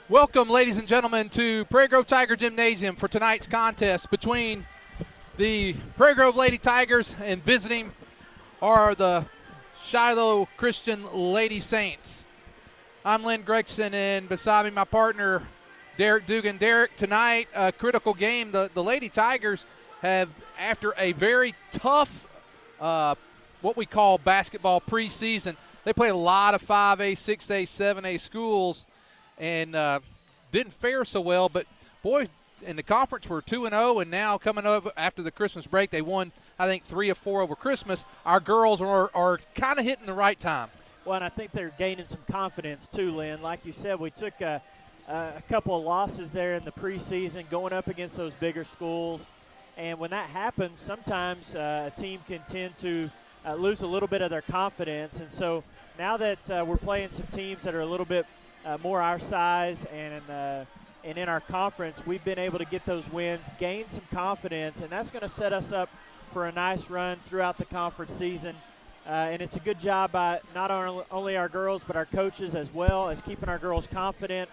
Welcome, ladies and gentlemen, to Prairie Grove Tiger Gymnasium for tonight's contest between the Prairie Grove Lady Tigers and visiting are the Shiloh Christian Lady Saints. I'm Lynn Gregson, and beside me, my partner, Derek Dugan. Derek, tonight, a critical game. The Lady Tigers have, after a very tough, what we call basketball preseason, they played a lot of 5A, 6A, 7A schools, and didn't fare so well. But, boy, in the conference we're 2-0, and now coming over after the Christmas break, they won, I think, 3 of 4 over Christmas. Our girls are kind of hitting the right time. Well, and I think they're gaining some confidence too, Lynn. Like you said, we took a couple of losses there in the preseason going up against those bigger schools. And when that happens, sometimes a team can tend to lose a little bit of their confidence. And so now that we're playing some teams that are a little bit more our size and in our conference, we've been able to get those wins, gain some confidence, and that's going to set us up for a nice run throughout the conference season. And it's a good job by not only our girls but our coaches as well as keeping our girls confident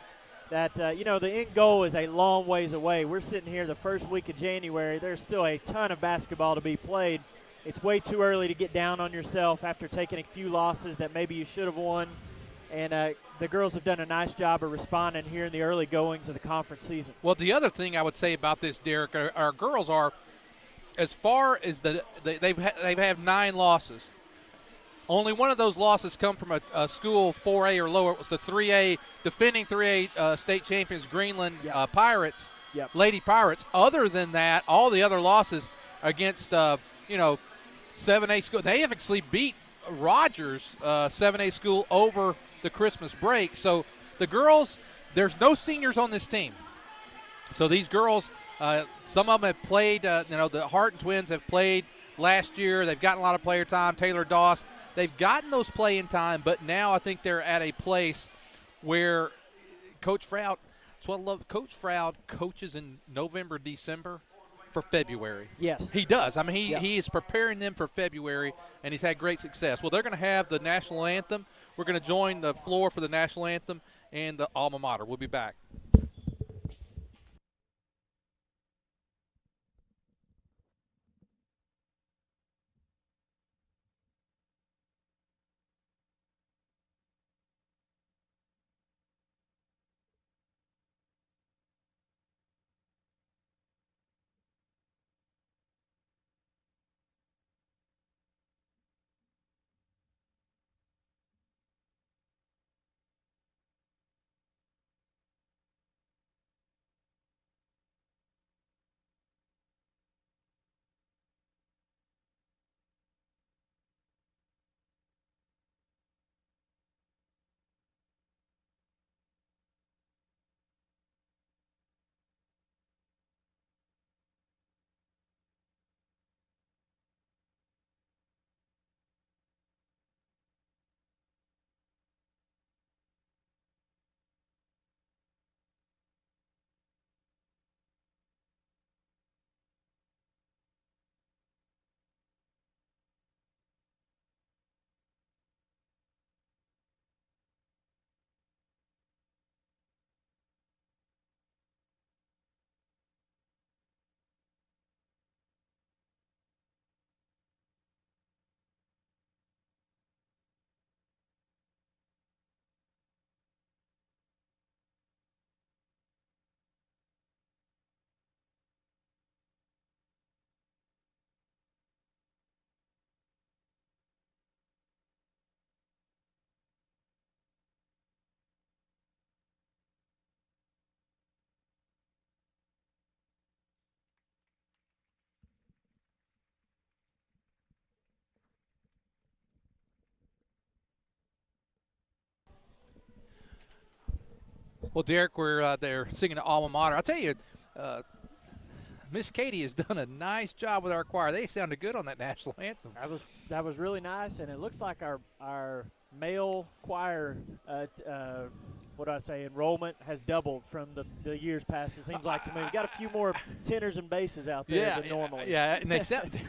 that, the end goal is a long ways away. We're sitting here the first week of January. There's still a ton of basketball to be played. It's way too early to get down on yourself after taking a few losses that maybe you should have won. And the girls have done a nice job of responding here in the early goings of the conference season. Well, the other thing I would say about this, Derek, our girls are, as far as they've had 9 losses. Only one of those losses come from a school 4A or lower. It was the 3A, defending 3A state champions, Greenland Pirates, Lady Pirates. Other than that, all the other losses against, 7A school. They have actually beat Rogers 7A school over the Christmas break. So the girls, there's no seniors on this team. So these girls, some of them have played, the Harton twins have played last year. They've gotten a lot of player time. Taylor Doss. They've gotten those playing time, but now I think they're at a place where Coach Froud, that's what I love. Coach Froud coaches in November, December for February. Yes. He does. I mean, he is preparing them for February, and he's had great success. Well, they're going to have the national anthem. We're going to join the floor for the national anthem and the alma mater. We'll be back. Well, Derek, we're there singing the alma mater. I'll tell you, Miss Katie has done a nice job with our choir. They sounded good on that national anthem. That was really nice, and it looks like our male choir what do I say, enrollment has doubled from the years past. It seems like to me. We got a few more tenors and basses out there than normally. Yeah, and they sound,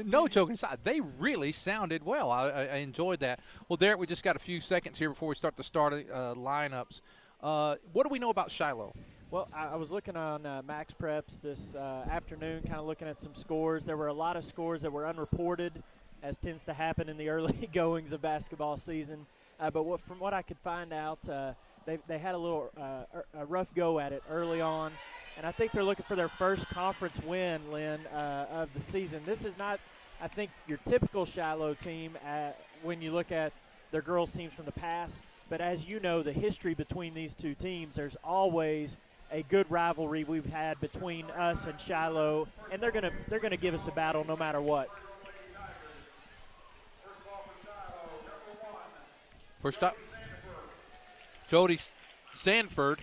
no joking aside, they really sounded well. I enjoyed that. Well, Derek, we just got a few seconds here before we start the lineups. What do we know about Shiloh? Well, I was looking on Max Preps this afternoon, kind of looking at some scores. There were a lot of scores that were unreported, as tends to happen in the early goings of basketball season. But from what I could find out, they had a little a rough go at it early on, and I think they're looking for their first conference win, Lynn, of the season. This is not, I think, your typical Shiloh team when you look at their girls' teams from the past. But as you know, the history between these two teams, there's always a good rivalry we've had between us and Shiloh, and they're gonna give us a battle no matter what. First up, Jody Sanford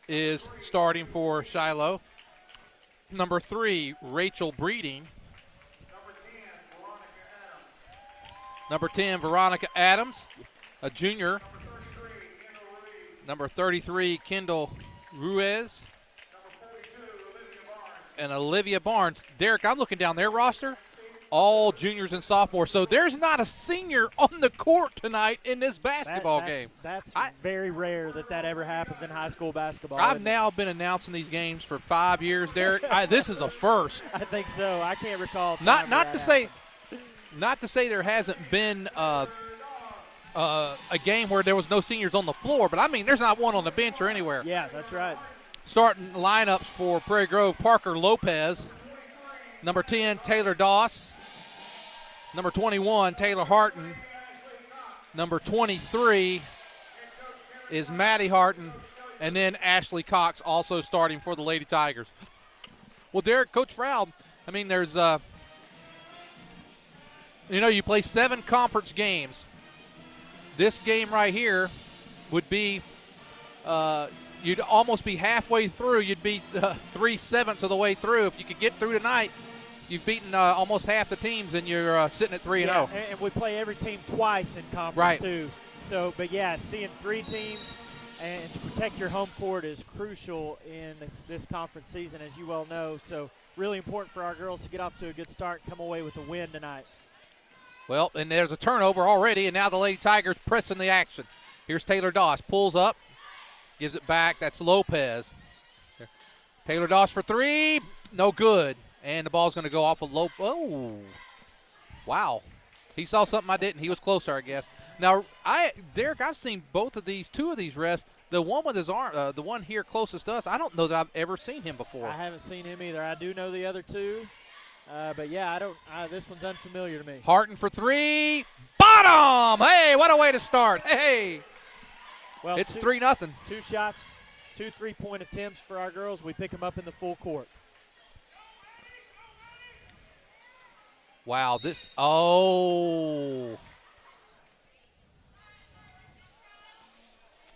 is starting for Shiloh. Number 3, Rachel Breeding. Number 10, Veronica Adams, a junior. Number 33, Kendall Ruiz. And Olivia Barnes. Derek, I'm looking down their roster. All juniors and sophomores. So there's not a senior on the court tonight in this basketball game. That's very rare that ever happens in high school basketball. I've now been announcing these games for 5 years, Derek. This is a first. I think so. I can't recall. Not to say there hasn't been a game where there was no seniors on the floor, but I mean there's not one on the bench or anywhere. Yeah, that's right. Starting lineups for Prairie Grove: Parker Lopez, number 10 Taylor Doss, number 21 Taylor Harton, number 23 is Maddie Harton, and then Ashley Cox also starting for the Lady Tigers. Well, Derek, Coach Froud, I mean there's you play 7 conference games. This game right here would be, you'd almost be halfway through. You'd be 3/7 of the way through. If you could get through tonight, you've beaten almost half the teams, and you're sitting at 3-0. And we play every team twice in conference, too. So, but yeah, seeing 3 teams and to protect your home court is crucial in this conference season, as you well know. So, really important for our girls to get off to a good start and come away with a win tonight. Well, and there's a turnover already, and now the Lady Tigers pressing the action. Here's Taylor Doss, pulls up, gives it back. That's Lopez. Taylor Doss for 3, no good. And the ball's going to go off of Lopez. Oh, wow. He saw something I didn't. He was closer, I guess. Now, Derek, I've seen two of these refs. The one with his arm, the one here closest to us, I don't know that I've ever seen him before. I haven't seen him either. I do know the other two. But, yeah, this one's unfamiliar to me. Harton for 3. Bottom! Hey, what a way to start. Hey. Well, it's 3-0. 2 shots, 2 3-point attempts for our girls. We pick them up in the full court. Wow,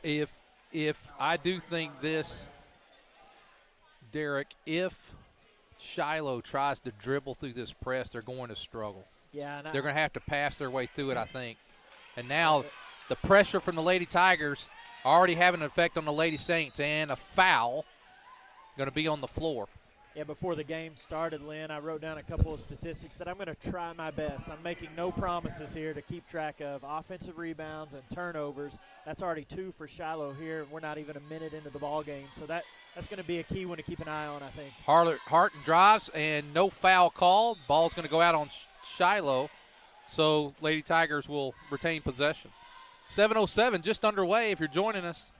If I do think this, Derek, if Shiloh tries to dribble through this press, they're going to struggle. Yeah, they're going to have to pass their way through it, I think. And now the pressure from the Lady Tigers already having an effect on the Lady Saints, and a foul going to be on the floor. Yeah, before the game started, Lynn, I wrote down a couple of statistics that I'm going to try my best. I'm making no promises here to keep track of offensive rebounds and turnovers. That's already 2 for Shiloh here. We're not even a minute into the ball game, so that's going to be a key one to keep an eye on, I think. Harton drives, and no foul called. Ball's going to go out on Shiloh, so Lady Tigers will retain possession. 7:07 just underway if you're joining us.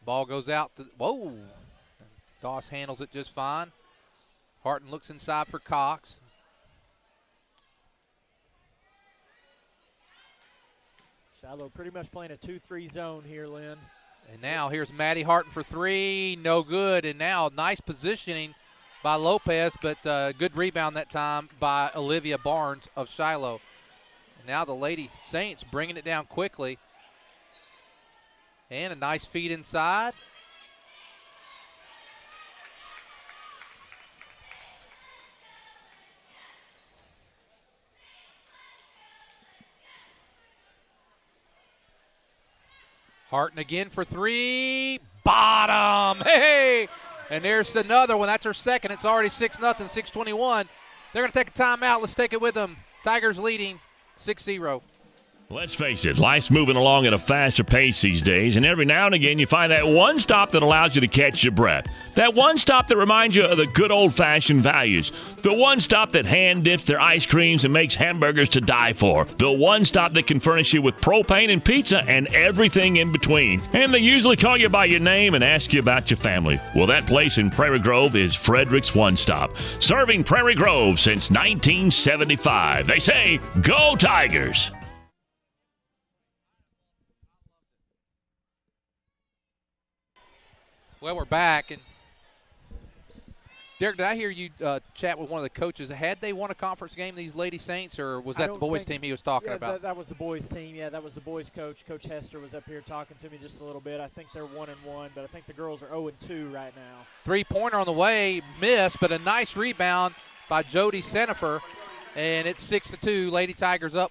Ball goes out. Whoa. Doss handles it just fine. Harton looks inside for Cox. Shiloh pretty much playing a 2-3 zone here, Lynn. And now here's Maddie Harton for 3. No good. And now nice positioning by Lopez, but good rebound that time by Olivia Barnes of Shiloh. And now the Lady Saints bringing it down quickly. And a nice feed inside. Harton again for three. Bottom. Hey! And there's another one. That's her second. It's already 6-0, 6:21. They're going to take a timeout. Let's take it with them. Tigers leading 6-0. Let's face it, life's moving along at a faster pace these days, and every now and again you find that one stop that allows you to catch your breath. That one stop that reminds you of the good old-fashioned values. The one stop that hand dips their ice creams and makes hamburgers to die for. The one stop that can furnish you with propane and pizza and everything in between. And they usually call you by your name and ask you about your family. Well, that place in Prairie Grove is Frederick's One Stop, serving Prairie Grove since 1975. They say, go Tigers! Well, we're back, and Derek, did I hear you chat with one of the coaches? Had they won a conference game, these Lady Saints, or was that the boys' team he was talking about? That was the boys' team. Yeah, that was the boys' coach. Coach Hester was up here talking to me just a little bit. I think they're 1-1, but I think the girls are 0-2 right now. Three-pointer on the way, missed, but a nice rebound by Jody Senefer, and it's 6-2. Lady Tigers up.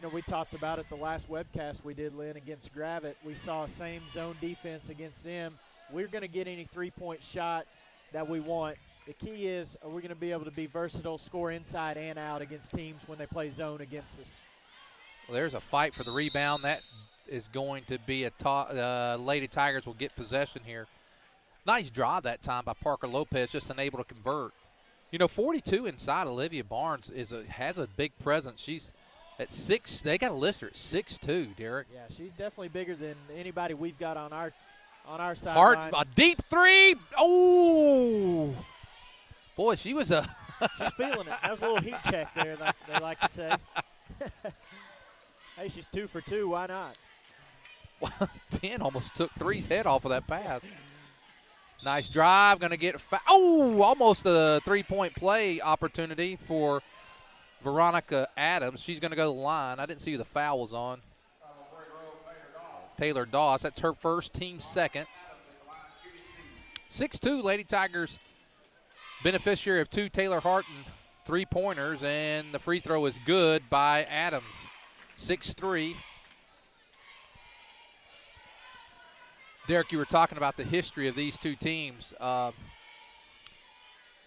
You know, we talked about it the last webcast we did, Lynn, against Gravett. We saw same zone defense against them. We're going to get any three-point shot that we want. The key is, are we going to be able to be versatile, score inside and out against teams when they play zone against us? Well, there's a fight for the rebound. That is going to be a Lady Tigers will get possession here. Nice drive that time by Parker Lopez, just unable to convert. You know, 42 inside Olivia Barnes has a big presence. She's at 6, they got to list her at 6'2", Derek. Yeah, she's definitely bigger than anybody we've got on our side. Hard, a deep three. Oh, boy, she was a. She's feeling it. That was a little heat check there, like they like to say. Hey, she's 2 for 2. Why not? 10 almost took 3's head off of that pass. Nice drive, going to get almost a three-point play opportunity for Veronica Adams. She's going to go to the line. I didn't see who the foul was on. Taylor Doss. That's her first, team second. 6'2", Lady Tigers beneficiary of 2 Taylor Harton three-pointers, and the free throw is good by Adams. 6'3". Derek, you were talking about the history of these two teams.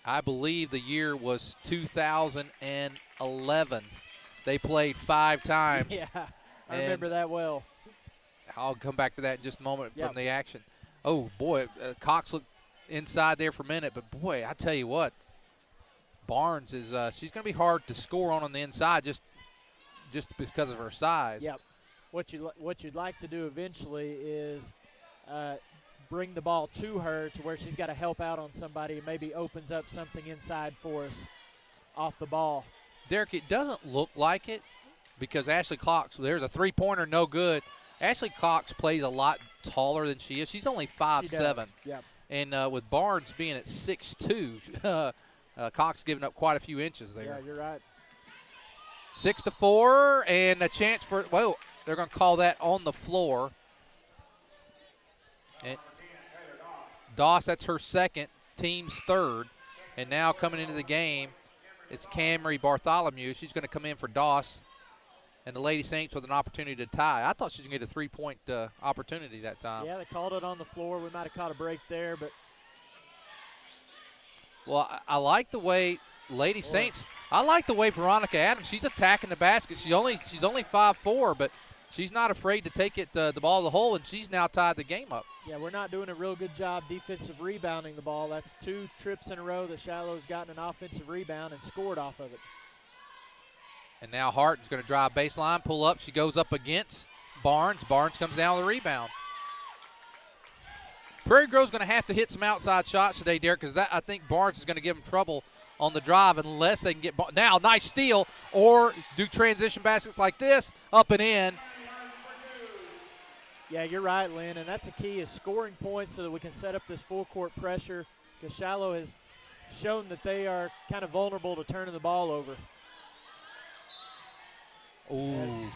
I believe the year was 2011. They played 5 times. Yeah, I remember that well. I'll come back to that in just a moment from the action. Oh, boy, Cox looked inside there for a minute, but, boy, I tell you what, Barnes is she's going to be hard to score on the inside just because of her size. Yep. What you'd like to do eventually is bring the ball to her to where she's got to help out on somebody and maybe opens up something inside for us off the ball. Derek, it doesn't look like it because Ashley Cox, there's a three-pointer, no good. Ashley Cox plays a lot taller than she is. She's only 5'7". Yep. And with Barnes being at 6'2", Cox giving up quite a few inches there. Yeah, you're right. 6-4, and a chance for, well, they're going to call that on the floor. And Doss, that's her second, team's third. And now coming into the game, it's Camry Bartholomew. She's going to come in for Doss. And the Lady Saints with an opportunity to tie. I thought she was going to get a three-point opportunity that time. Yeah, they called it on the floor. We might have caught a break there, but. Well, I like the way Lady Saints. I like the way Veronica Adams. She's attacking the basket. She's only 5'4", but she's not afraid to take it the ball to the hole, and she's now tied the game up. Yeah, we're not doing a real good job defensive rebounding the ball. That's 2 trips in a row that Shiloh's gotten an offensive rebound and scored off of it. And now Harton's going to drive baseline, pull up. She goes up against Barnes. Barnes comes down with a rebound. Prairie Grove's going to have to hit some outside shots today, Derek, because I think Barnes is going to give them trouble on the drive unless they can get – now, nice steal, or do transition baskets like this, up and in. Yeah, you're right, Lynn, and that's a key is scoring points so that we can set up this full-court pressure because Shiloh has shown that they are kind of vulnerable to turning the ball over. Ooh.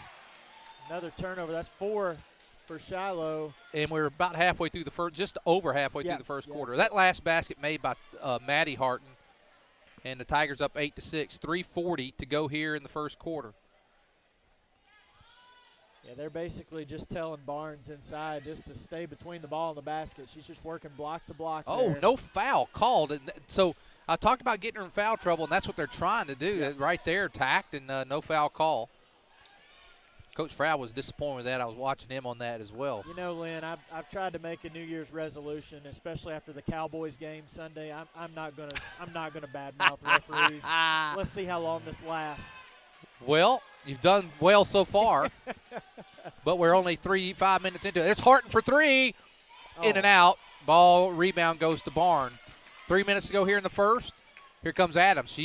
Another turnover. That's 4 for Shiloh. And we're about halfway through the first, just over halfway through the first quarter. That last basket made by Maddie Harton, and the Tigers up 8-6. 3:40 to go here in the first quarter. Yeah, they're basically just telling Barnes inside just to stay between the ball and the basket. She's just working block to block. Oh, there. no foul called. And so I talked about getting her in foul trouble, and that's what they're trying to do. Right there, tacked, and no foul call. Coach Frow was disappointed with that. I was watching him on that as well. You know, Lynn, I've tried to make a New Year's resolution, especially after the Cowboys game Sunday. I'm not gonna badmouth referees. Let's see how long this lasts. Well, you've done well so far, but we're only 5 minutes into it. It's Harton for three, in and out. Ball rebound goes to Barnes. 3 minutes to go here in the first. Here comes Adams.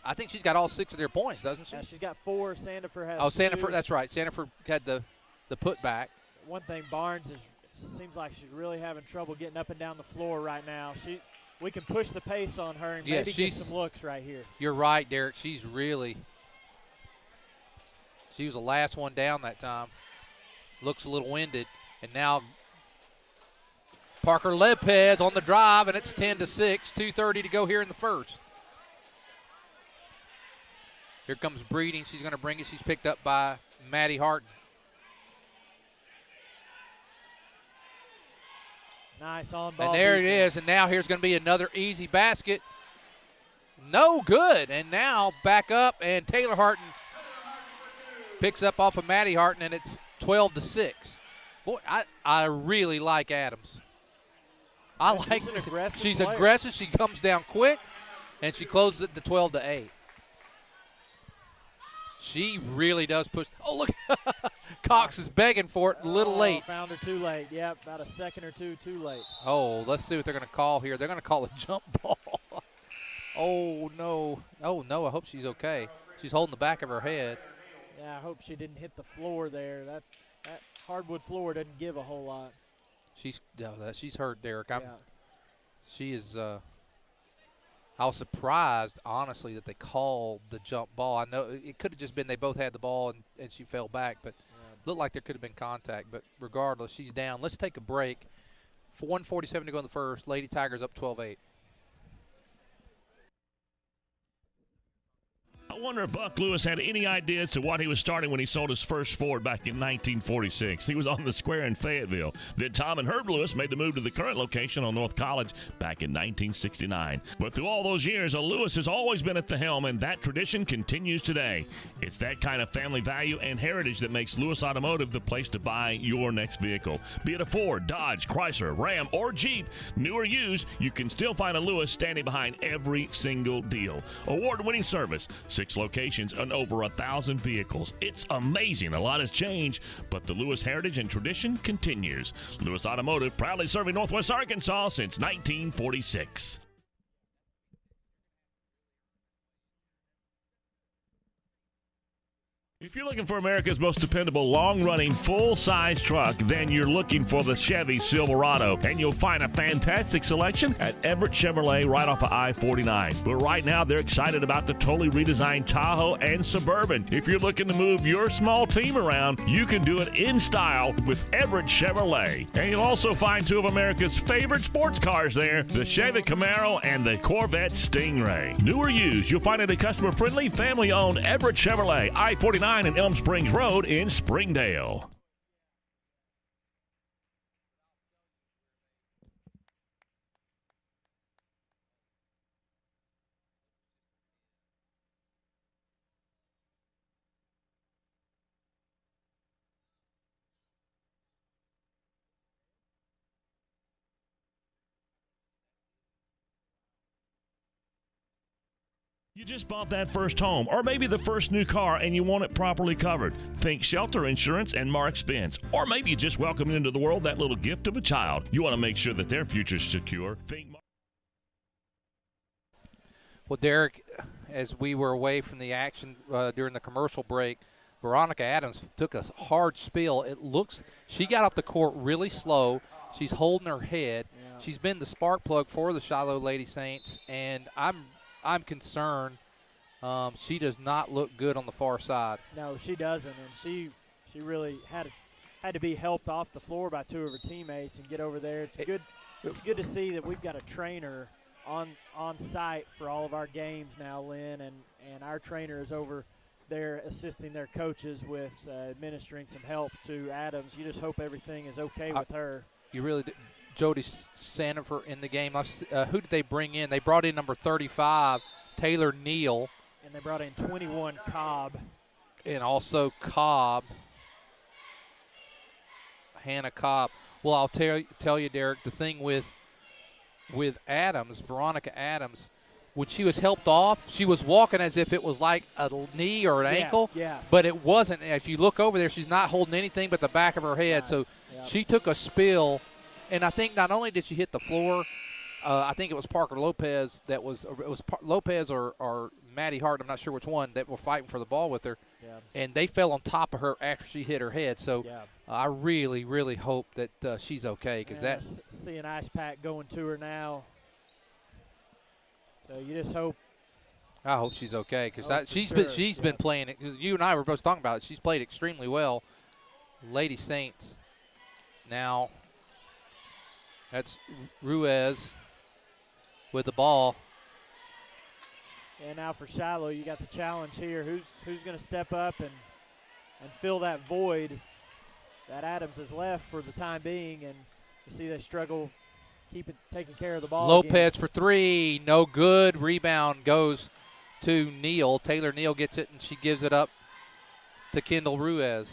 I think she's got all 6 of their points, doesn't she? Yeah, she's got 4. Sandiford has 2. Sandiford, that's right. Sandiford had the putback. One thing, Barnes seems like she's really having trouble getting up and down the floor right now. We can push the pace on her and maybe get some looks right here. You're right, Derek. She was the last one down that time. Looks a little winded. And now Parker Lopez on the drive, and it's 10-6. 2:30 to go here in the first. Here comes Breeding. She's going to bring it. She's picked up by Maddie Harton. Nice on ball. And there it is. And now here's going to be another easy basket. No good. And now back up, and Taylor Harton picks up off of Maddie Harton, and it's 12-6. Boy, I really like Adams. She's aggressive. She comes down quick, and she closes it to 12-8. She really does push. Oh, look. Cox is begging for it a little late. Found her too late. Yep, about a second or two too late. Oh, let's see what they're going to call here. They're going to call a jump ball. Oh, no. Oh, no, I hope she's okay. She's holding the back of her head. Yeah, I hope she didn't hit the floor there. That hardwood floor doesn't give a whole lot. She's hurt, Derek. She is I was surprised, honestly, that they called the jump ball. I know it could have just been they both had the ball and she fell back, but looked like there could have been contact. But regardless, she's down. Let's take a break. 1:47 to go in the first. Lady Tigers up 12-8. I wonder if Buck Lewis had any idea as to what he was starting when he sold his first Ford back in 1946. He was on the square in Fayetteville. Then Tom and Herb Lewis made the move to the current location on North College back in 1969. But through all those years, a Lewis has always been at the helm, and that tradition continues today. It's that kind of family value and heritage that makes Lewis Automotive the place to buy your next vehicle. Be it a Ford, Dodge, Chrysler, Ram, or Jeep, new or used, you can still find a Lewis standing behind every single deal. Award-winning service, 6 locations and over 1,000 vehicles. It's amazing. A lot has changed, but the Lewis heritage and tradition continues. Lewis Automotive, proudly serving Northwest Arkansas since 1946. If you're looking for America's most dependable, long-running, full-size truck, then you're looking for the Chevy Silverado. And you'll find a fantastic selection at Everett Chevrolet right off of I-49. But right now, they're excited about the totally redesigned Tahoe and Suburban. If you're looking to move your small team around, you can do it in style with Everett Chevrolet. And you'll also find 2 of America's favorite sports cars there, the Chevy Camaro and the Corvette Stingray. New or used, you'll find it a customer-friendly, family-owned Everett Chevrolet, I-49 and Elm Springs Road in Springdale. You just bought that first home, or maybe the first new car, and you want it properly covered. Think shelter insurance and Mark Spence. Or maybe you just welcomed into the world that little gift of a child. You want to make sure that their future's secure. Well, Derek, as we were away from the action during the commercial break, Veronica Adams took a hard spill. It looks she got off the court really slow. She's holding her head. Yeah. She's been the spark plug for the Shiloh Lady Saints, and I'm concerned. She does not look good on the far side. No, she doesn't, and she really had to be helped off the floor by 2 of her teammates and get over there. It's good to see that we've got a trainer on site for all of our games now, Lynn, and our trainer is over there assisting their coaches with administering some help to Adams. You just hope everything is okay with her. You really did. Jody Sandifer in the game. Who did they bring in? They brought in number 35, Taylor Neal. And they brought in 21, Cobb. And also Cobb. Hannah Cobb. Well, I'll tell you, Derek, the thing with Adams, Veronica Adams, when she was helped off, she was walking as if it was like a knee or an ankle. Yeah. But it wasn't. If you look over there, she's not holding anything but the back of her head. So she took a spill. And I think not only did she hit the floor, I think it was Parker Lopez that was – it was Lopez or Maddie Hart, I'm not sure which one, that were fighting for the ball with her. Yeah. And they fell on top of her after she hit her head. So I really, really hope that she's okay. Because see an ice pack going to her now. So you just hope. I hope she's okay because she's been playing it. You and I were both talking about it. She's played extremely well. Lady Saints now. That's Ruiz with the ball. And now for Shiloh, you got the challenge here. Who's going to step up and fill that void that Adams has left for the time being? And you see they struggle taking care of the ball. Lopez for three, no good. Rebound goes to Neal. Taylor Neal gets it, and she gives it up to Kendall Ruiz.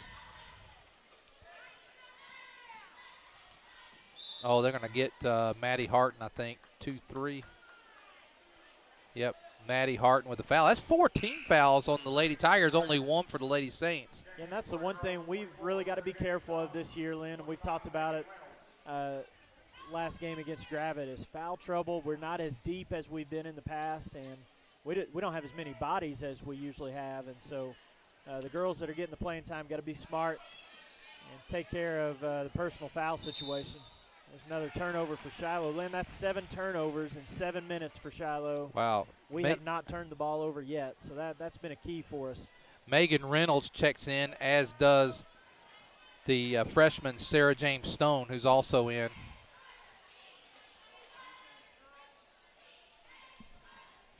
Oh, they're going to get Maddie Harton, I think, 2-3. Yep, Maddie Harton with the foul. That's 14 fouls on the Lady Tigers, only one for the Lady Saints. And that's the one thing we've really got to be careful of this year, Lynn. We've talked about it last game against Gravett is foul trouble. We're not as deep as we've been in the past, and we don't have as many bodies as we usually have. And so the girls that are getting the playing time got to be smart and take care of the personal foul situation. There's another turnover for Shiloh. Lynn, that's 7 turnovers in 7 minutes for Shiloh. Wow. We have not turned the ball over yet, so that's been a key for us. Megan Reynolds checks in, as does the freshman Sarah James Stone, who's also in.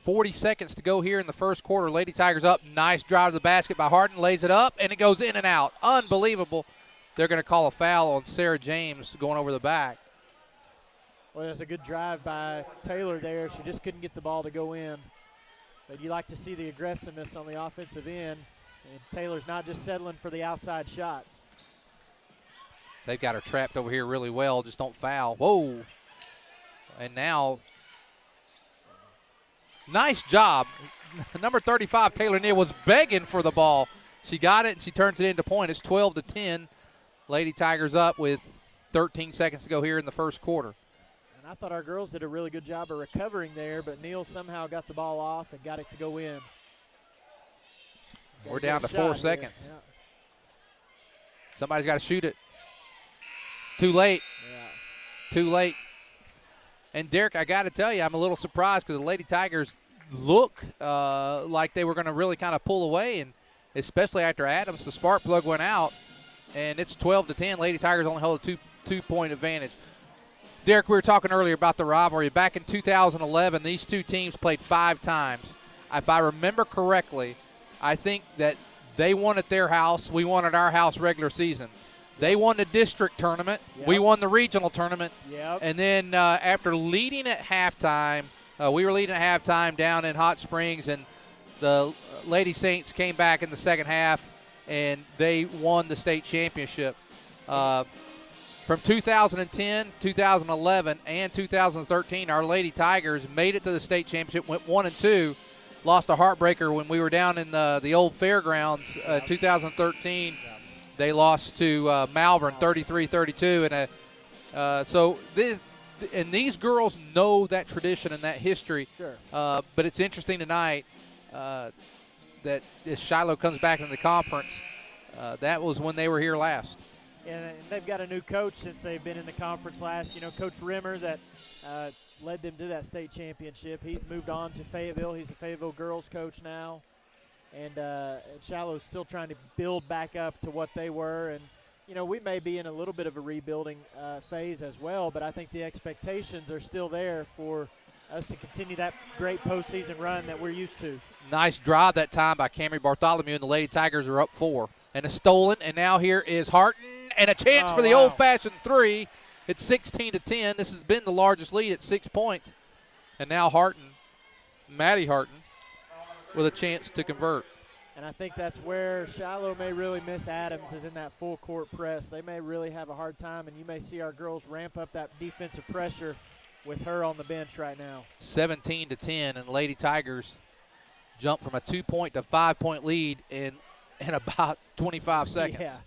.40 seconds to go here in the first quarter. Lady Tigers up. Nice drive to the basket by Harden. Lays it up, and it goes in and out. Unbelievable. They're going to call a foul on Sarah James going over the back. Well, that's a good drive by Taylor there. She just couldn't get the ball to go in. But you like to see the aggressiveness on the offensive end. And Taylor's not just settling for the outside shots. They've got her trapped over here really well. Just don't foul. Whoa. And now, nice job. Number 35, Taylor Neal, was begging for the ball. She got it, and she turns it into point. It's 12-10. Lady Tigers up with 13 seconds to go here in the first quarter. And I thought our girls did a really good job of recovering there, but Neal somehow got the ball off and got it to go in. We're down to 4 seconds. Yeah. Somebody's got to shoot it. Too late. Yeah. Too late. And, Derek, I got to tell you, I'm a little surprised because the Lady Tigers look like they were going to really kind of pull away, and especially after Adams, the spark plug went out. And it's 12-10. Lady Tigers only hold a two-point advantage. Derek, we were talking earlier about the rivalry. Back in 2011, these two teams played 5 times. If I remember correctly, I think that they won at their house. We won at our house regular season. They won the district tournament. Yep. We won the regional tournament. Yep. And then after leading at halftime, we were leading at halftime down in Hot Springs, and the Lady Saints came back in the second half, and they won the state championship. From 2010, 2011, and 2013, our Lady Tigers made it to the state championship, went 1-2, lost a heartbreaker when we were down in the old fairgrounds. 2013, they lost to Malvern 33-32, and so these girls know that tradition and that history. Sure. But it's interesting tonight that as Shiloh comes back into the conference, that was when they were here last. And they've got a new coach since they've been in the conference last. You know, Coach Rimmer that led them to that state championship. He's moved on to Fayetteville. He's the Fayetteville girls coach now. And Shiloh's still trying to build back up to what they were. And, you know, we may be in a little bit of a rebuilding phase as well, but I think the expectations are still there for us to continue that great postseason run that we're used to. Nice drive that time by Camry Bartholomew, and the Lady Tigers are up 4. And a stolen, and now here is Harton, and a chance for the old-fashioned 3. It's 16-10. This has been the largest lead at 6 points. And now Maddie Harton, with a chance to convert. And I think that's where Shiloh may really miss Adams, is in that full court press. They may really have a hard time, and you may see our girls ramp up that defensive pressure with her on the bench right now. 17-10, and the Lady Tigers jump from a 2-point to 5-point lead in about 25 seconds. Yeah.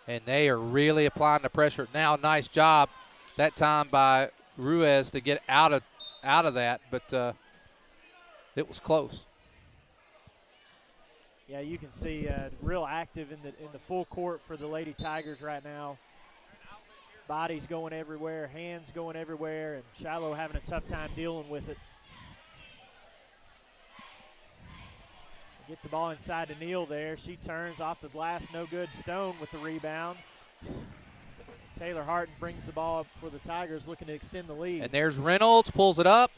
And they are really applying the pressure. Now, nice job that time by Ruiz to get out of that, but it was close. Yeah, you can see real active in the full court for the Lady Tigers right now. Bodies going everywhere, hands going everywhere, and Shiloh having a tough time dealing with it. Get the ball inside to Neal there. She turns off the glass, no good. Stone with the rebound. Taylor Harton brings the ball up for the Tigers, looking to extend the lead. And there's Reynolds, pulls it up.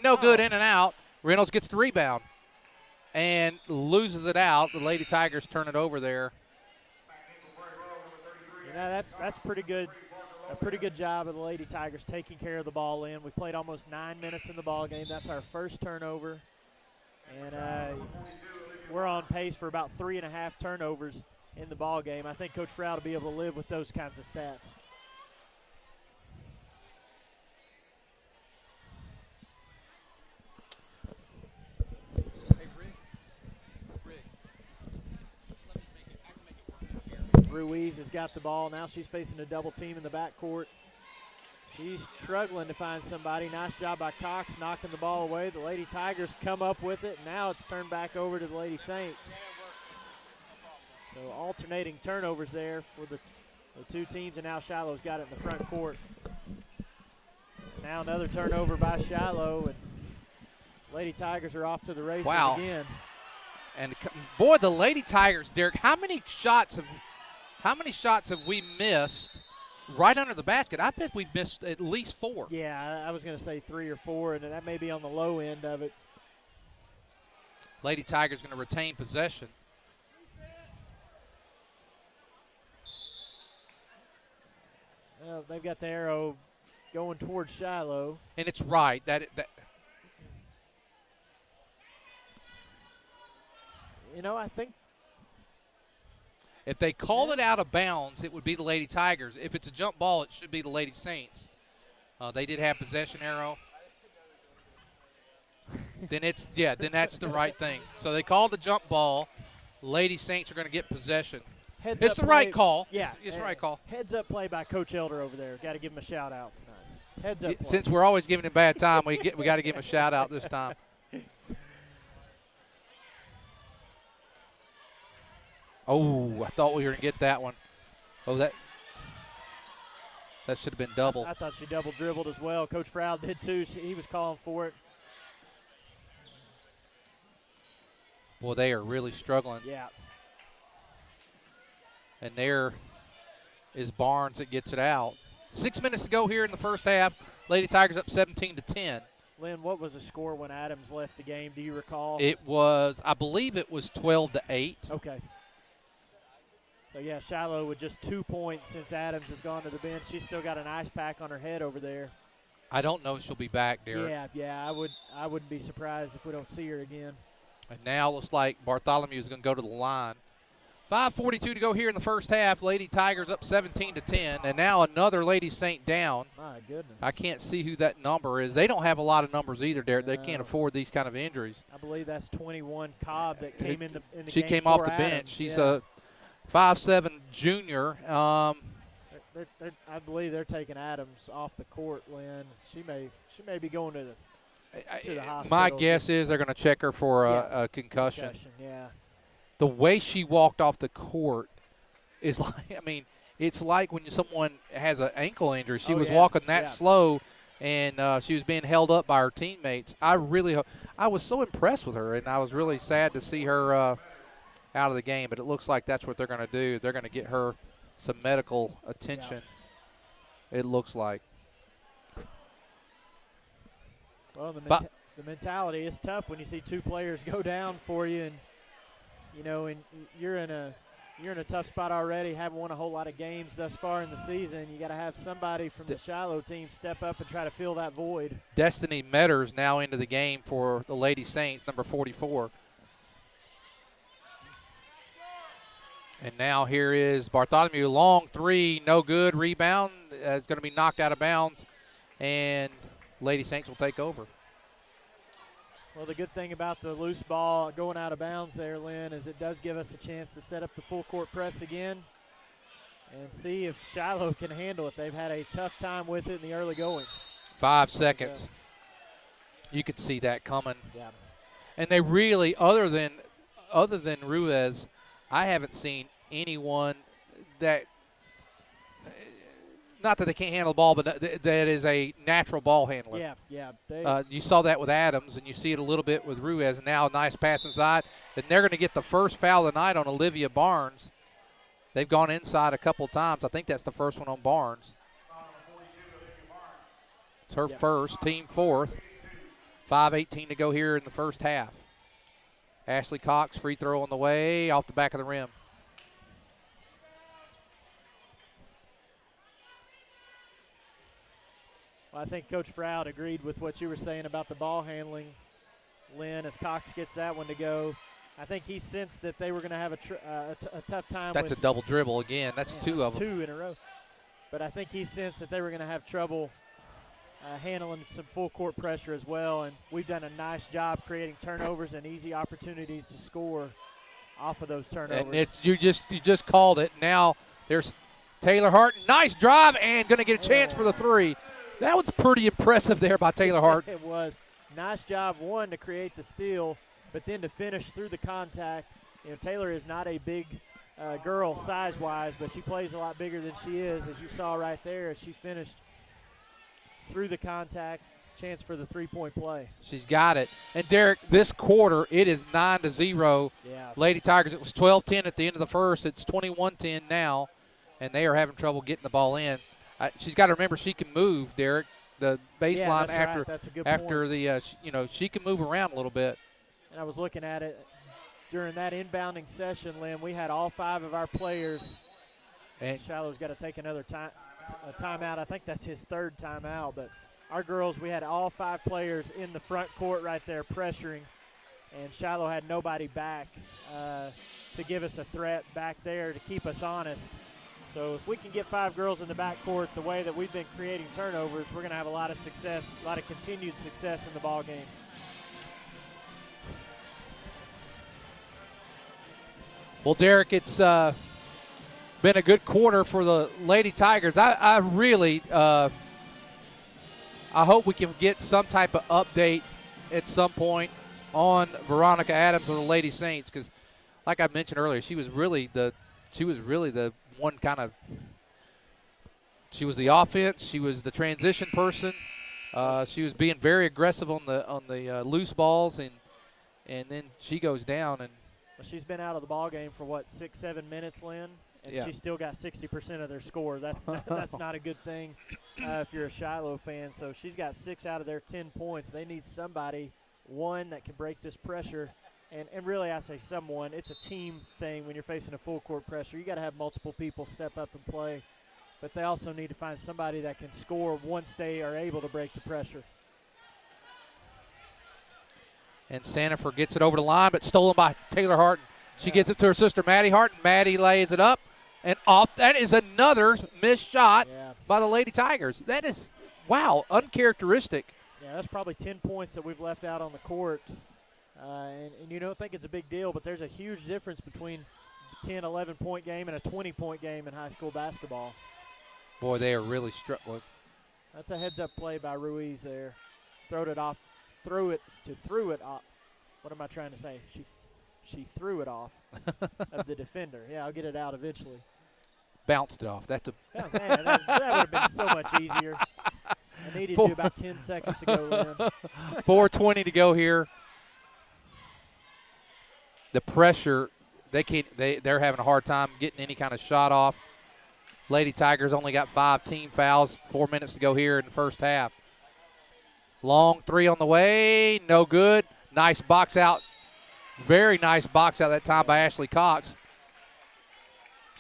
No good, in and out. Reynolds gets the rebound and loses it out. The Lady Tigers turn it over there. You know, that's pretty good. A pretty good job of the Lady Tigers taking care of the ball in. We played almost 9 minutes in the ball game. That's our first turnover. And we're on pace for about 3.5 turnovers in the ball game. I think Coach Froud will be able to live with those kinds of stats. Ruiz has got the ball. Now she's facing a double team in the backcourt. She's struggling to find somebody. Nice job by Cox knocking the ball away. The Lady Tigers come up with it. Now it's turned back over to the Lady Saints. So alternating turnovers there for the two teams, and now Shiloh's got it in the front court. Now another turnover by Shiloh, and Lady Tigers are off to the races again. And boy, the Lady Tigers, Derek, how many shots have we missed right under the basket? I bet we've missed at least 4. Yeah, I was going to say 3 or 4, and that may be on the low end of it. Lady Tigers going to retain possession. Well, they've got the arrow going towards Shiloh. And it's right. That You know, I think if they called it out of bounds, it would be the Lady Tigers. If it's a jump ball, it should be the Lady Saints. They did have possession arrow. Then that's the right thing. So they called the jump ball. Lady Saints are going to get possession. It's the right call. Yeah, it's the right call. Heads up play by Coach Elder over there. Got to give him a shout out tonight. Heads up play. Since we're always giving him a bad time, we got to give him a shout out this time. Oh, I thought we were going to get that one. Oh, that should have been double. I thought she double dribbled as well. Coach Froud did too. He was calling for it. Boy, they are really struggling. Yeah. And there is Barnes that gets it out. 6 minutes to go here in the first half. Lady Tigers up 17-10. Lynn, what was the score when Adams left the game? Do you recall? I believe it was 12-8. Okay. So, yeah, Shiloh with just 2 points since Adams has gone to the bench. She's still got an ice pack on her head over there. I don't know if she'll be back, Derek. Yeah, I wouldn't be surprised if we don't see her again. And now it looks like Bartholomew is going to go to the line. 5:42 to go here in the first half. Lady Tigers up 17-10, and now another Lady Saint down. My goodness. I can't see who that number is. They don't have a lot of numbers either, Derek. They can't afford these kind of injuries. I believe that's 21 Cobb that came in the game. She came off the bench. She's a 5'7" junior. I believe they're taking Adams off the court, Lynn. She may be going to the hospital. My guess is they're going to check her for a concussion. Yeah. The way she walked off the court is like, it's like when someone has an ankle injury. She was walking that slow, and she was being held up by her teammates. I was so impressed with her, and I was really sad to see her out of the game. But it looks like that's what they're going to do. They're going to get her some medical attention, it looks like. Well, the mentality is tough when you see two players go down for you, and and you're in a tough spot already. Haven't won a whole lot of games thus far in the season. You got to have somebody from the Shiloh team step up and try to fill that void. Destiny Metters now into the game for the Lady Saints, number 44. And now here is Bartholomew, long three, no good. Rebound is going to be knocked out of bounds, and Lady Saints will take over. Well, the good thing about the loose ball going out of bounds there, Lynn, is it does give us a chance to set up the full court press again and see if Shiloh can handle it. They've had a tough time with it in the early going. 5 seconds. You could see that coming. Yeah. And they really, other than Ruiz, I haven't seen anyone that, not that they can't handle the ball, but that is a natural ball handler. Yeah. You saw that with Adams, and you see it a little bit with Ruiz, and now a nice pass inside. And they're going to get the first foul of the night on Olivia Barnes. They've gone inside a couple times. I think that's the first one on Barnes. It's her first, team fourth. 5:18 to go here in the first half. Ashley Cox, free throw on the way, off the back of the rim. Well, I think Coach Froud agreed with what you were saying about the ball handling, Lynn, as Cox gets that one to go. I think he sensed that they were going to have a tough time. That's a double dribble again. That's two of them. Two in a row. But I think he sensed that they were going to have trouble handling some full court pressure as well. And we've done a nice job creating turnovers and easy opportunities to score off of those turnovers. And you just called it. Now there's Taylor Hart. Nice drive and going to get a chance for the three. That was pretty impressive there by Taylor Hart. It was. Nice job, one, to create the steal, but then to finish through the contact. Taylor is not a big girl size-wise, but she plays a lot bigger than she is, as you saw right there, as she finished through the contact. Chance for the three-point play. She's got it. And, Derek, this quarter, it is 9-0. Yeah. Lady Tigers, it was 12-10 at the end of the first. It's 21-10 now, and they are having trouble getting the ball in. She's got to remember she can move, Derek. The baseline she can move around a little bit. And I was looking at it during that inbounding session, Lynn. We had all 5 of our players. And Shiloh's got to take another timeout. I think that's his third timeout. But our girls, we had all 5 players in the front court right there pressuring. And Shiloh had nobody back to give us a threat back there to keep us honest. So if we can get 5 girls in the backcourt the way that we've been creating turnovers, we're going to have a lot of success, a lot of continued success in the ball game. Well, Derek, it's been a good quarter for the Lady Tigers. I really I hope we can get some type of update at some point on Veronica Adams of the Lady Saints, because, like I mentioned earlier, she was really the one kind of. She was the offense. She was the transition person. She was being very aggressive on the loose balls, and then she goes down. And well, she's been out of the ball game for 6-7 minutes, Lynn, and she still got 60% of their score. That's not a good thing if you're a Shiloh fan. So she's got 6 out of their 10 points. They need somebody, one, that can break this pressure. And really, I say someone. It's a team thing when you're facing a full court pressure. You got to have multiple people step up and play. But they also need to find somebody that can score once they are able to break the pressure. And Sandifer gets it over the line, but stolen by Taylor Hart. She gets it to her sister, Maddie Hart. Maddie lays it up and off. That is another missed shot by the Lady Tigers. That is, wow, uncharacteristic. Yeah, that's probably 10 points that we've left out on the court. And you don't think it's a big deal, but there's a huge difference between a 10, 11-point game and a 20-point game in high school basketball. Boy, they are really struggling. That's a heads-up play by Ruiz there. Threw it off. What am I trying to say? She threw it off of the defender. Yeah, I'll get it out eventually. Bounced it off. That's a oh, man, that would have been so much easier. I needed to about 10 seconds ago, Lynn. 4:20 to go here. The pressure, they're having a hard time getting any kind of shot off. Lady Tigers only got 5 team fouls, 4 minutes to go here in the first half. Long three on the way. No good. Nice box out. Very nice box out that time by Ashley Cox.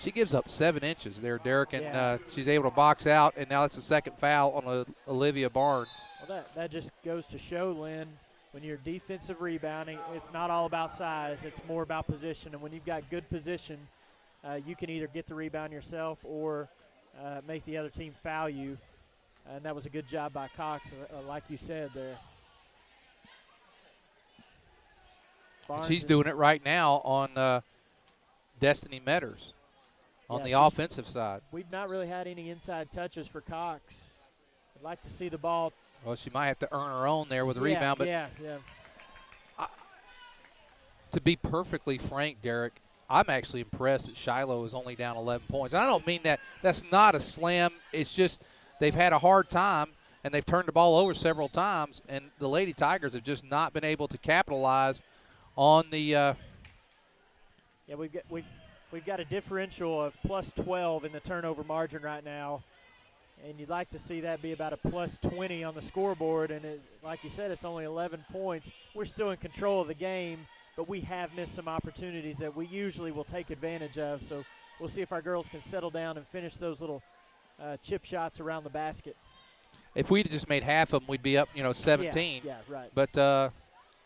She gives up 7 inches there, Derek, and she's able to box out, and now that's the second foul on Olivia Barnes. Well, that just goes to show, Lynn, when you're defensive rebounding, it's not all about size. It's more about position. And when you've got good position, you can either get the rebound yourself or make the other team foul you. And that was a good job by Cox, like you said there. She's doing it right now on Destiny Metters on the offensive side. We've not really had any inside touches for Cox. I'd like to see the ball. Well, she might have to earn her own there with a rebound. But to be perfectly frank, Derek, I'm actually impressed that Shiloh is only down 11 points. And I don't mean that. That's not a slam. It's just they've had a hard time, and they've turned the ball over several times, and the Lady Tigers have just not been able to capitalize on the we've got a differential of plus 12 in the turnover margin right now, and you'd like to see that be about a plus 20 on the scoreboard. And like you said, it's only 11 points. We're still in control of the game, but we have missed some opportunities that we usually will take advantage of. So we'll see if our girls can settle down and finish those little chip shots around the basket. If we'd just made half of them, we'd be up, 17. Yeah, right. But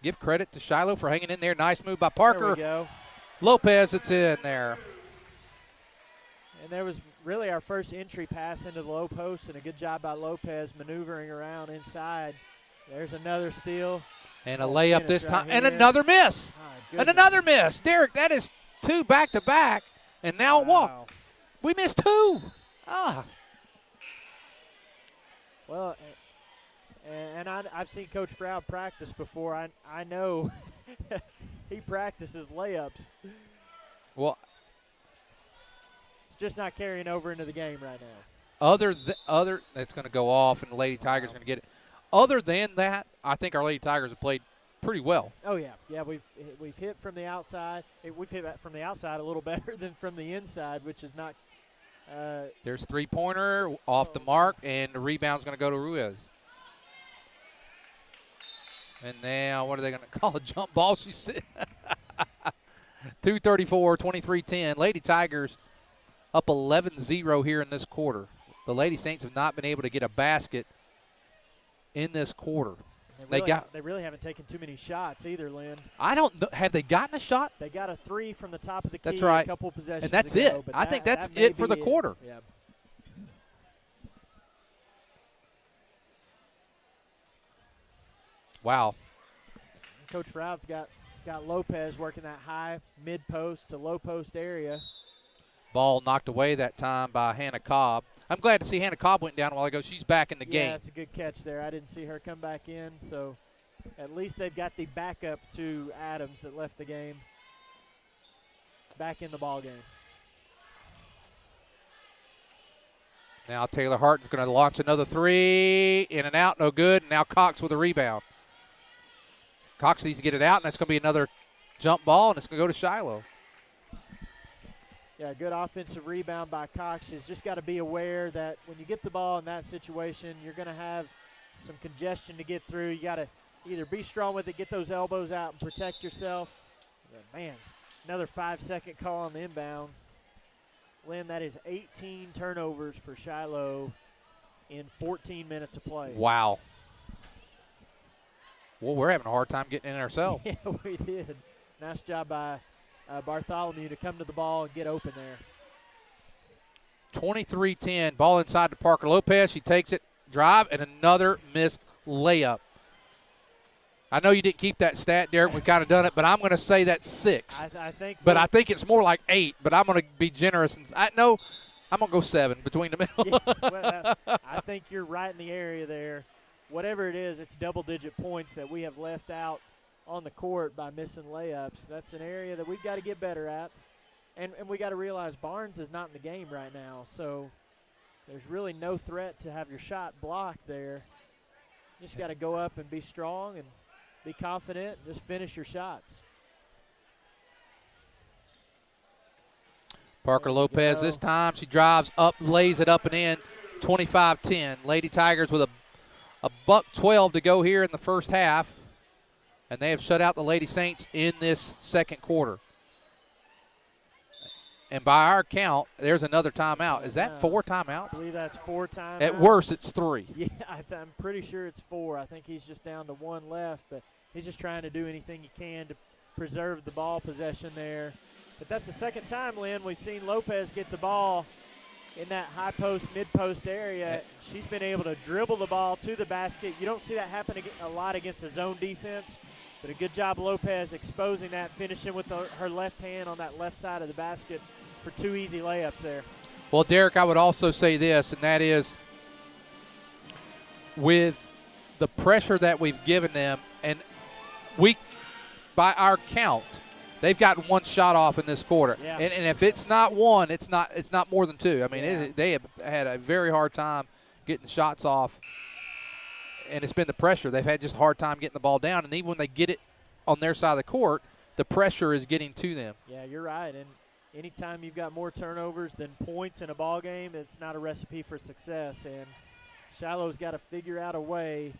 give credit to Shiloh for hanging in there. Nice move by Parker. There we go. Lopez, it's in there. And there was really our first entry pass into the low post, and a good job by Lopez maneuvering around inside. There's another steal. And a layup this time. Right and another miss. Oh, and another miss. Derek, that is 2 back-to-back. And now what? We missed 2. Well, and I've seen Coach Froud practice before. I know he practices layups. Well, it's just not carrying over into the game right now. Other, it's going to go off, and the Lady Tigers are going to get it. Other than that, I think our Lady Tigers have played pretty well. Oh yeah, we've hit from the outside. We've hit from the outside a little better than from the inside, which is not. There's 3-pointer off the mark, and the rebound's going to go to Ruiz. And now, what are they going to call a jump ball? She said. 2:34, 23-10. Lady Tigers up 11-0 here in this quarter. The Lady Saints have not been able to get a basket in this quarter. They really haven't taken too many shots either, Lynn. I don't know. Have they gotten a shot? They got a 3 from the top of the key. That's right. A couple possessions and that's ago, it. I think that's it for the quarter. Yeah. Wow. Coach Froud's got Lopez working that high mid-post to low-post area. Ball knocked away that time by Hannah Cobb. I'm glad to see Hannah Cobb went down a while ago. She's back in the game. Yeah, that's a good catch there. I didn't see her come back in, so at least they've got the backup to Adams that left the game back in the ball game. Now Taylor Harton's going to launch another 3. In and out, no good. Now Cox with a rebound. Cox needs to get it out, and that's going to be another jump ball, and it's going to go to Shiloh. Yeah, good offensive rebound by Cox. She's just got to be aware that when you get the ball in that situation, you're going to have some congestion to get through. You got to either be strong with it, get those elbows out, and protect yourself. But man, another 5-second call on the inbound. Lynn, that is 18 turnovers for Shiloh in 14 minutes of play. Wow. Well, we're having a hard time getting in ourselves. Yeah, we did. Nice job by Bartholomew to come to the ball and get open there. 23-10, ball inside to Parker Lopez. She takes it, drive, and another missed layup. I know you didn't keep that stat, Derek. We've kind of done it, but I'm going to say that's 6. I think. But I think it's more like 8, but I'm going to be generous. I'm going to go 7 between the middle. Yeah, well, I think you're right in the area there. Whatever it is, it's double-digit points that we have left out on the court by missing layups. That's an area that we've got to get better at. And we got to realize Barnes is not in the game right now, so there's really no threat to have your shot blocked there. You just got to go up and be strong and be confident and just finish your shots. Parker Lopez this time. She drives up, lays it up and in. 25-10. Lady Tigers with 1:12 to go here in the first half, and they have shut out the Lady Saints in this second quarter. And by our count, there's another timeout. Is that 4 timeouts? I believe that's 4 timeouts. At worst, it's 3. Yeah, I'm pretty sure it's 4. I think he's just down to 1 left, but he's just trying to do anything he can to preserve the ball possession there. But that's the second time, Lynn, we've seen Lopez get the ball in that high post, mid post area. She's been able to dribble the ball to the basket. You don't see that happen a lot against the zone defense, but a good job, Lopez, exposing that, finishing with her left hand on that left side of the basket for 2 easy layups there. Well, Derek, I would also say this, and that is with the pressure that we've given them, and by our count, they've gotten 1 shot off in this quarter. Yeah. And if it's not 1, it's not more than 2. I mean, they have had a very hard time getting shots off, and it's been the pressure. They've had just a hard time getting the ball down, and even when they get it on their side of the court, the pressure is getting to them. Yeah, you're right. And anytime you've got more turnovers than points in a ball game, it's not a recipe for success. And Shiloh's got to figure out a way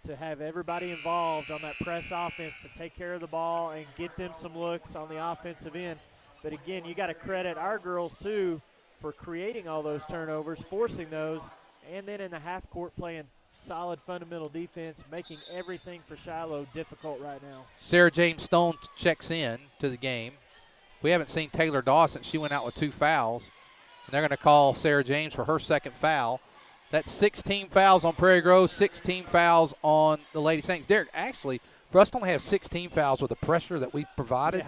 to have everybody involved on that press offense to take care of the ball and get them some looks on the offensive end. But again, you got to credit our girls too for creating all those turnovers, forcing those, and then in the half court playing solid fundamental defense, making everything for Shiloh difficult right now. Sarah James Stone checks in to the game. We haven't seen Taylor Dawson. She went out with 2 fouls, and they're going to call Sarah James for her second foul. That's 16 fouls on Prairie Grove, 16 fouls on the Lady Saints. Derek, actually, for us to only have 16 fouls with the pressure that we provided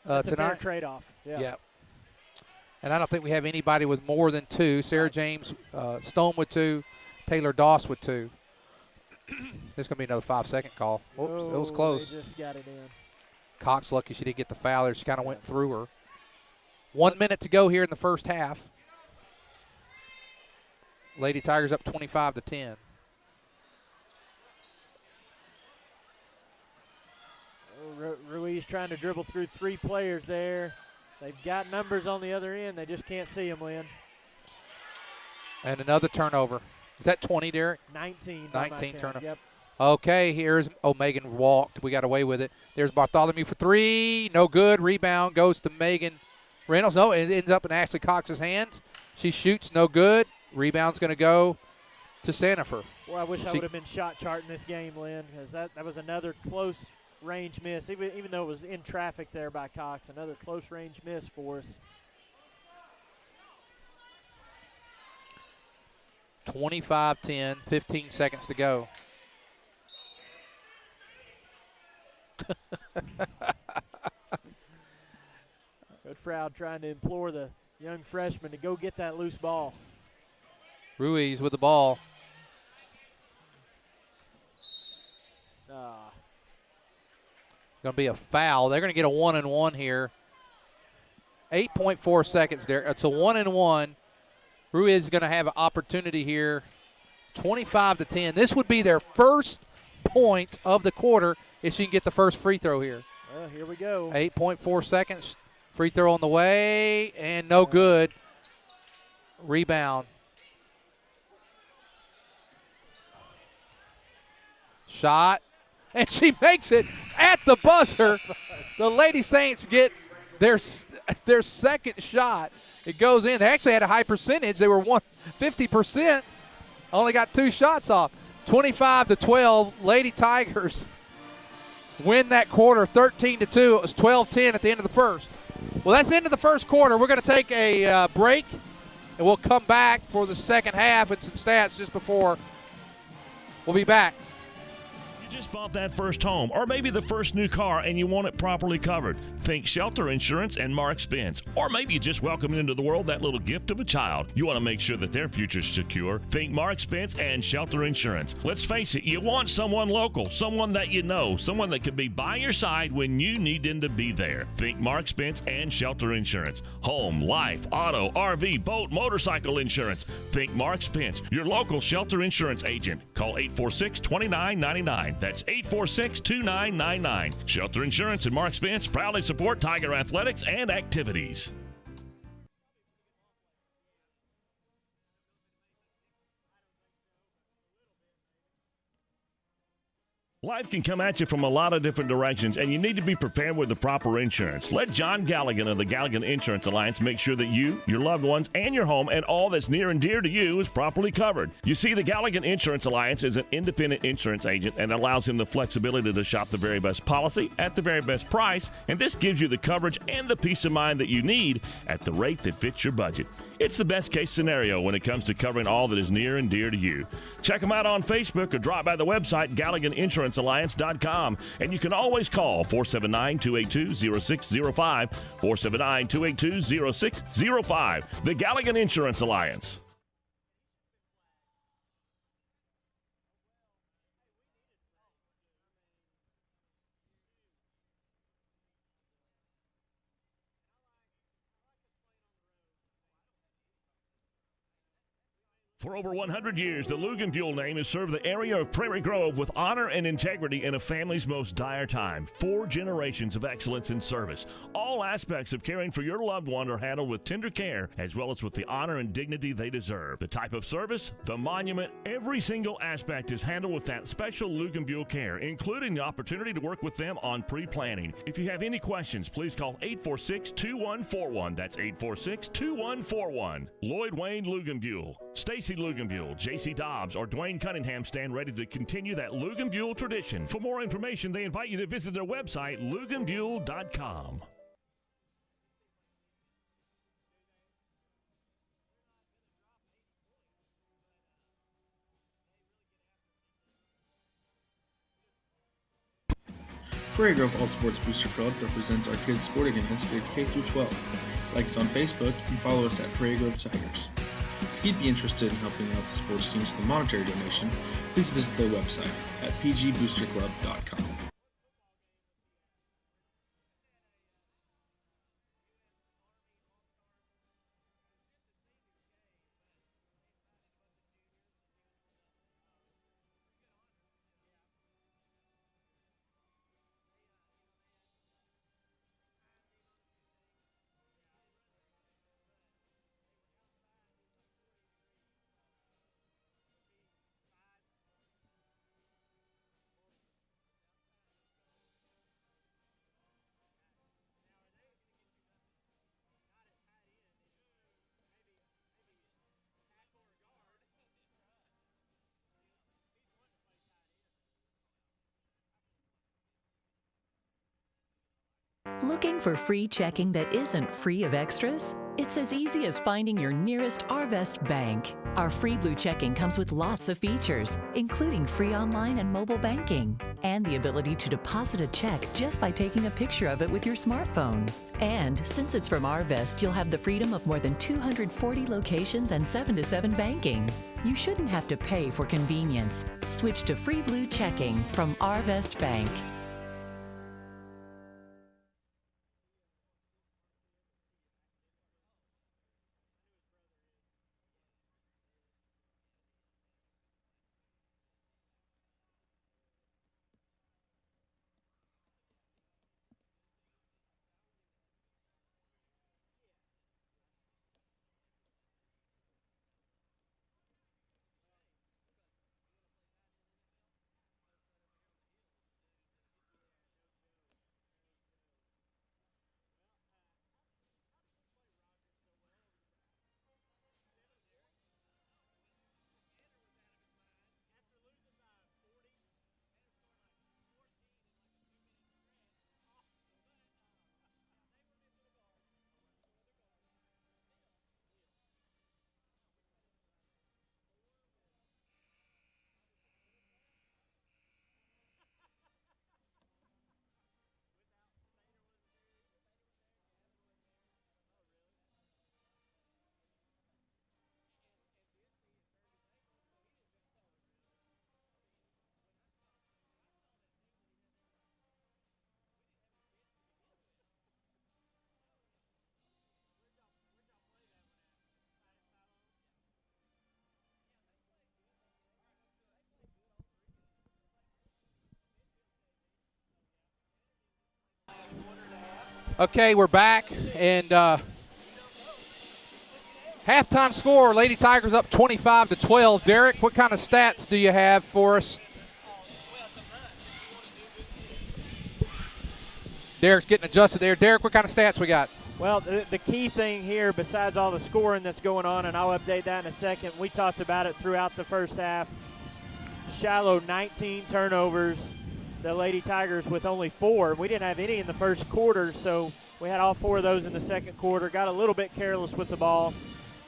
that's tonight. a fair trade-off. Yeah. And I don't think we have anybody with more than 2. Sarah James Stone with 2, Taylor Doss with 2. This is going to be another 5-second call. Oops, it was close. They just got it in. Cox lucky she didn't get the foul there. She kind of went through her. 1 minute to go here in the first half. Lady Tigers up 25-10. Ruiz trying to dribble through 3 players there. They've got numbers on the other end. They just can't see them, Lynn. And another turnover. Is that 20, Derek? 19. 19 turnover. Yep. Okay, here's Megan walked. We got away with it. There's Bartholomew for 3. No good. Rebound goes to Megan Reynolds. No, it ends up in Ashley Cox's hands. She shoots. No good. Rebound's going to go to Sandifer. Well, I wish I would have been shot charting this game, Lynn, because that was another close range miss. Even though it was in traffic there by Cox, another close range miss for us. 25-10, 15 seconds to go. Coach Froud trying to implore the young freshman to go get that loose ball. Ruiz with the ball. Going to be a foul. They're going to get a 1-and-1 here. 8.4 seconds there. It's a 1-and-1. Ruiz is going to have an opportunity here. 25-10. This would be their first point of the quarter if she can get the first free throw here. Well, here we go. 8.4 seconds. Free throw on the way, and no good. Rebound. Shot, and she makes it at the buzzer. The Lady Saints get their second shot. It goes in. They actually had a high percentage. They were 50%. Only got 2 shots off. 25-12. Lady Tigers win that quarter 13-2. It was 12-10 at the end of the first. Well, that's the end of the first quarter. We're going to take a break, and we'll come back for the second half and some stats just before. We'll be back. Just bought that first home or maybe the first new car and you want it properly covered. Think Shelter Insurance and Mark Spence. Or maybe you just welcomed into the world that little gift of a child. You want to make sure that their future's secure. Think Mark Spence and Shelter Insurance. Let's face it, you want someone local, someone that you know, someone that can be by your side when you need them to be there. Think Mark Spence and Shelter Insurance. Home, life, auto, RV, boat, motorcycle insurance. Think Mark Spence, your local Shelter Insurance agent. Call 846-2999. That's 846-2999. Shelter Insurance and Mark Spence proudly support Tiger athletics and activities. Life can come at you from a lot of different directions, and you need to be prepared with the proper insurance. Let John Galligan of the Galligan Insurance Alliance make sure that you, your loved ones, and your home and all that's near and dear to you is properly covered. You see, the Galligan Insurance Alliance is an independent insurance agent and allows him the flexibility to shop the very best policy at the very best price, and this gives you the coverage and the peace of mind that you need at the rate that fits your budget. It's the best case scenario when it comes to covering all that is near and dear to you. Check them out on Facebook or drop by the website GalliganInsuranceAlliance.com. And you can always call 479-282-0605, 479-282-0605. The Galligan Insurance Alliance. For over 100 years, the Luganbuhl name has served the area of Prairie Grove with honor and integrity in a family's most dire time. 4 generations of excellence in service. All aspects of caring for your loved one are handled with tender care, as well as with the honor and dignity they deserve. The type of service, the monument, every single aspect is handled with that special Luganbuhl care, including the opportunity to work with them on pre-planning. If you have any questions, please call 846-2141. That's 846-2141. Lloyd Wayne Luganbuhl. Stacy Luganbuhl, J.C. Dobbs, or Dwayne Cunningham stand ready to continue that Luganbuhl tradition. For more information, they invite you to visit their website, luganbuhl.com. Prairie Grove All Sports Booster Club represents our kids' sporting events grades K through 12. Like us on Facebook and follow us at Prairie Grove Tigers. If you'd be interested in helping out the sports teams with a monetary donation, please visit their website at pgboosterclub.com. Looking for free checking that isn't free of extras? It's as easy as finding your nearest Arvest bank. Our free Blue checking comes with lots of features, including free online and mobile banking, and the ability to deposit a check just by taking a picture of it with your smartphone. And since it's from Arvest, you'll have the freedom of more than 240 locations and 7-to-7 banking. You shouldn't have to pay for convenience. Switch to free Blue checking from Arvest Bank. Okay, we're back, and halftime score, Lady Tigers up 25-12. Derek, what kind of stats do you have for us? Derek's getting adjusted there. Derek, what kind of stats we got? Well, the key thing here, besides all the scoring that's going on, and I'll update that in a second, we talked about it throughout the first half. Shiloh, 19 turnovers. The Lady Tigers with only 4. We didn't have any in the first quarter, so we had all 4 of those in the second quarter. Got a little bit careless with the ball.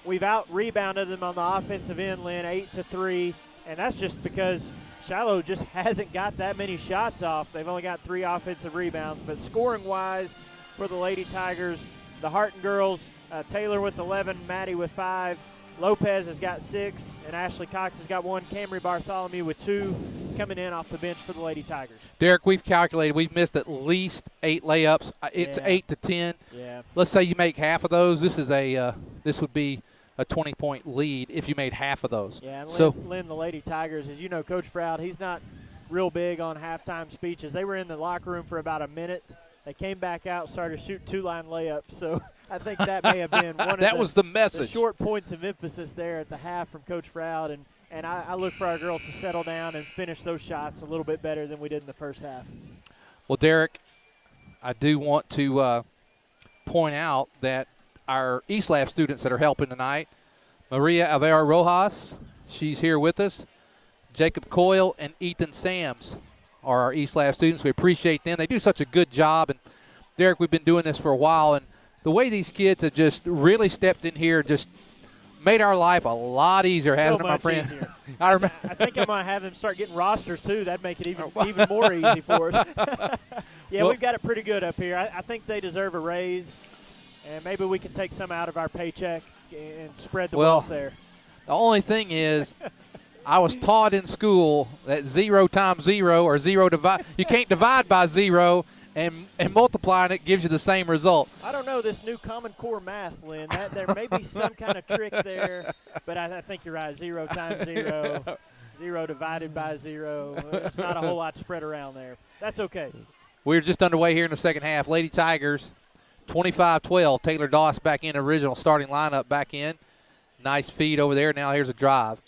We've out-rebounded them on the offensive end, Lynn, 8-3, and that's just because Shiloh just hasn't got that many shots off. They've only got 3 offensive rebounds, but scoring-wise for the Lady Tigers, the Harton girls, Taylor with 11, Maddie with 5, Lopez has got 6, and Ashley Cox has got 1. Camry Bartholomew with 2 coming in off the bench for the Lady Tigers. Derek, we've calculated we've missed at least 8 layups. It's 8 to 10. Yeah. Let's say you make half of those. This would be a 20-point lead if you made half of those. Yeah, and so Lynn, the Lady Tigers, as you know, Coach Froud, he's not real big on halftime speeches. They were in the locker room for about a minute. They came back out, started shooting 2-line layups. So I think that may have been one of that was the message. The short points of emphasis there at the half from Coach Froud. And I look for our girls to settle down and finish those shots a little bit better than we did in the first half. Well, Derek, I do want to point out that our East Lab students that are helping tonight, Maria Avera Rojas, she's here with us. Jacob Coyle and Ethan Sams are our East Lab students. We appreciate them. They do such a good job. And, Derek, we've been doing this for a while, and the way these kids have just really stepped in here just made our life a lot easier, hasn't it, my friend? I think I'm going to have them start getting rosters, too. That'd make it even more easy for us. Yeah, we've got it pretty good up here. I think they deserve a raise, and maybe we can take some out of our paycheck and spread the wealth there. The only thing is, I was taught in school that 0 times 0 or 0 divide. You can't divide by 0, and multiplying it gives you the same result. I don't know this new Common Core math, Lynn. There may be some kind of trick there, but I think you're right. 0 times 0, 0 divided by 0. There's not a whole lot spread around there. That's okay. We're just underway here in the second half. Lady Tigers, 25-12. Taylor Doss back in, original starting lineup back in. Nice feed over there. Now here's a drive.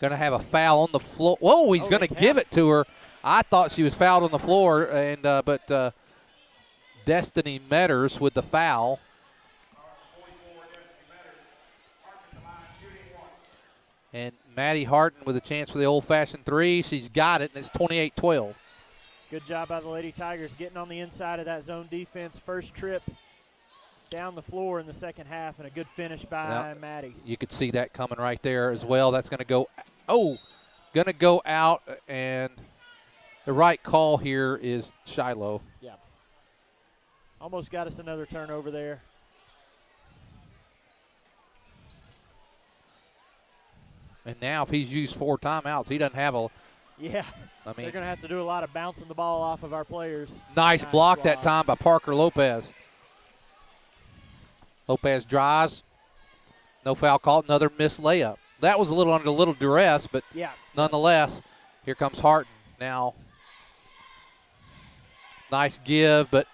Going to have a foul on the floor. Whoa, he's going to give it to her. I thought she was fouled on the floor, and but Destiny Metters with the foul. And Maddie Harton with a chance for the old-fashioned 3. She's got it, and it's 28-12. Good job by the Lady Tigers getting on the inside of that zone defense. First trip down the floor in the second half, and a good finish by Maddie. You could see that coming right there as well. That's going to go out, and the right call here is Shiloh. Yeah. Almost got us another turnover there. And now if he's used 4 timeouts, he doesn't have a – yeah. I mean, they're going to have to do a lot of bouncing the ball off of our players. Nice block that time by Parker Lopez. Lopez drives. No foul called. Another missed layup. That was under a little duress, but nonetheless, here comes Harton now. Nice give, but